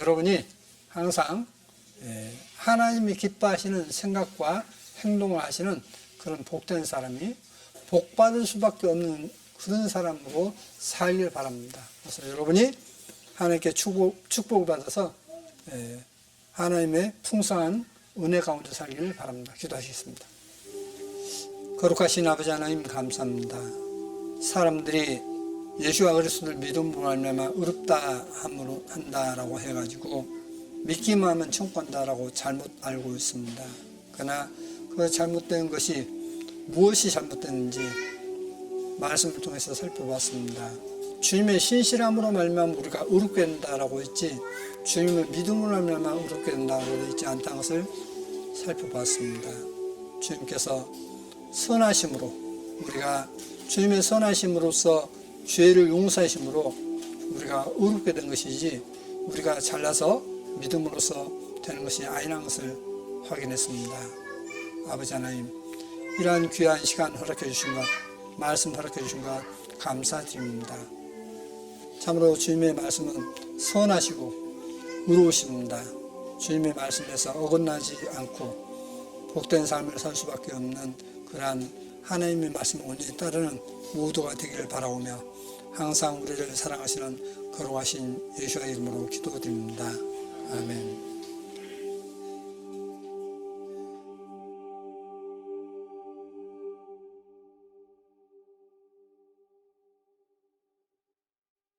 여러분이 항상 하나님이 기뻐하시는 생각과 행동을 하시는 그런 복된 사람이 복받을 수밖에 없는 그런 사람으로 살길 바랍니다. 그래서 여러분이 하나님께 축복을 받아서 하나님의 풍성한 은혜 가운데 살기를 바랍니다. 기도하시겠습니다. 거룩하신 아버지 하나님 감사합니다. 사람들이 예수와 그리스도를 믿음으로 말미암아 의롭다 함으로 한다라고 해가지고 믿기만 하면 천국 간다라고 잘못 알고 있습니다. 그러나 그 잘못된 것이 무엇이 잘못됐는지 말씀을 통해서 살펴봤습니다. 주님의 신실함으로 말미암아 우리가 의롭게 된다라고 했지 주님을 믿음으로 말미암아 의롭게 된다고 했지 않다는 것을 살펴봤습니다. 주님께서 선하심으로 우리가 주님의 선하심으로써 죄를 용서하심으로 우리가 의롭게 된 것이지 우리가 잘나서 믿음으로써 되는 것이 아니라는 것을 확인했습니다. 아버지 하나님, 이러한 귀한 시간 허락해 주신 것, 말씀 허락해 주신 것 감사드립니다. 참으로 주님의 말씀은 선하시고 의로우십니다. 주님의 말씀에서 어긋나지 않고 복된 삶을 살 수밖에 없는 그러한 하나님의 말씀 온전히 따르는 모두가 되기를 바라오며 항상 우리를 사랑하시는 거룩하신 예수의 이름으로 기도드립니다.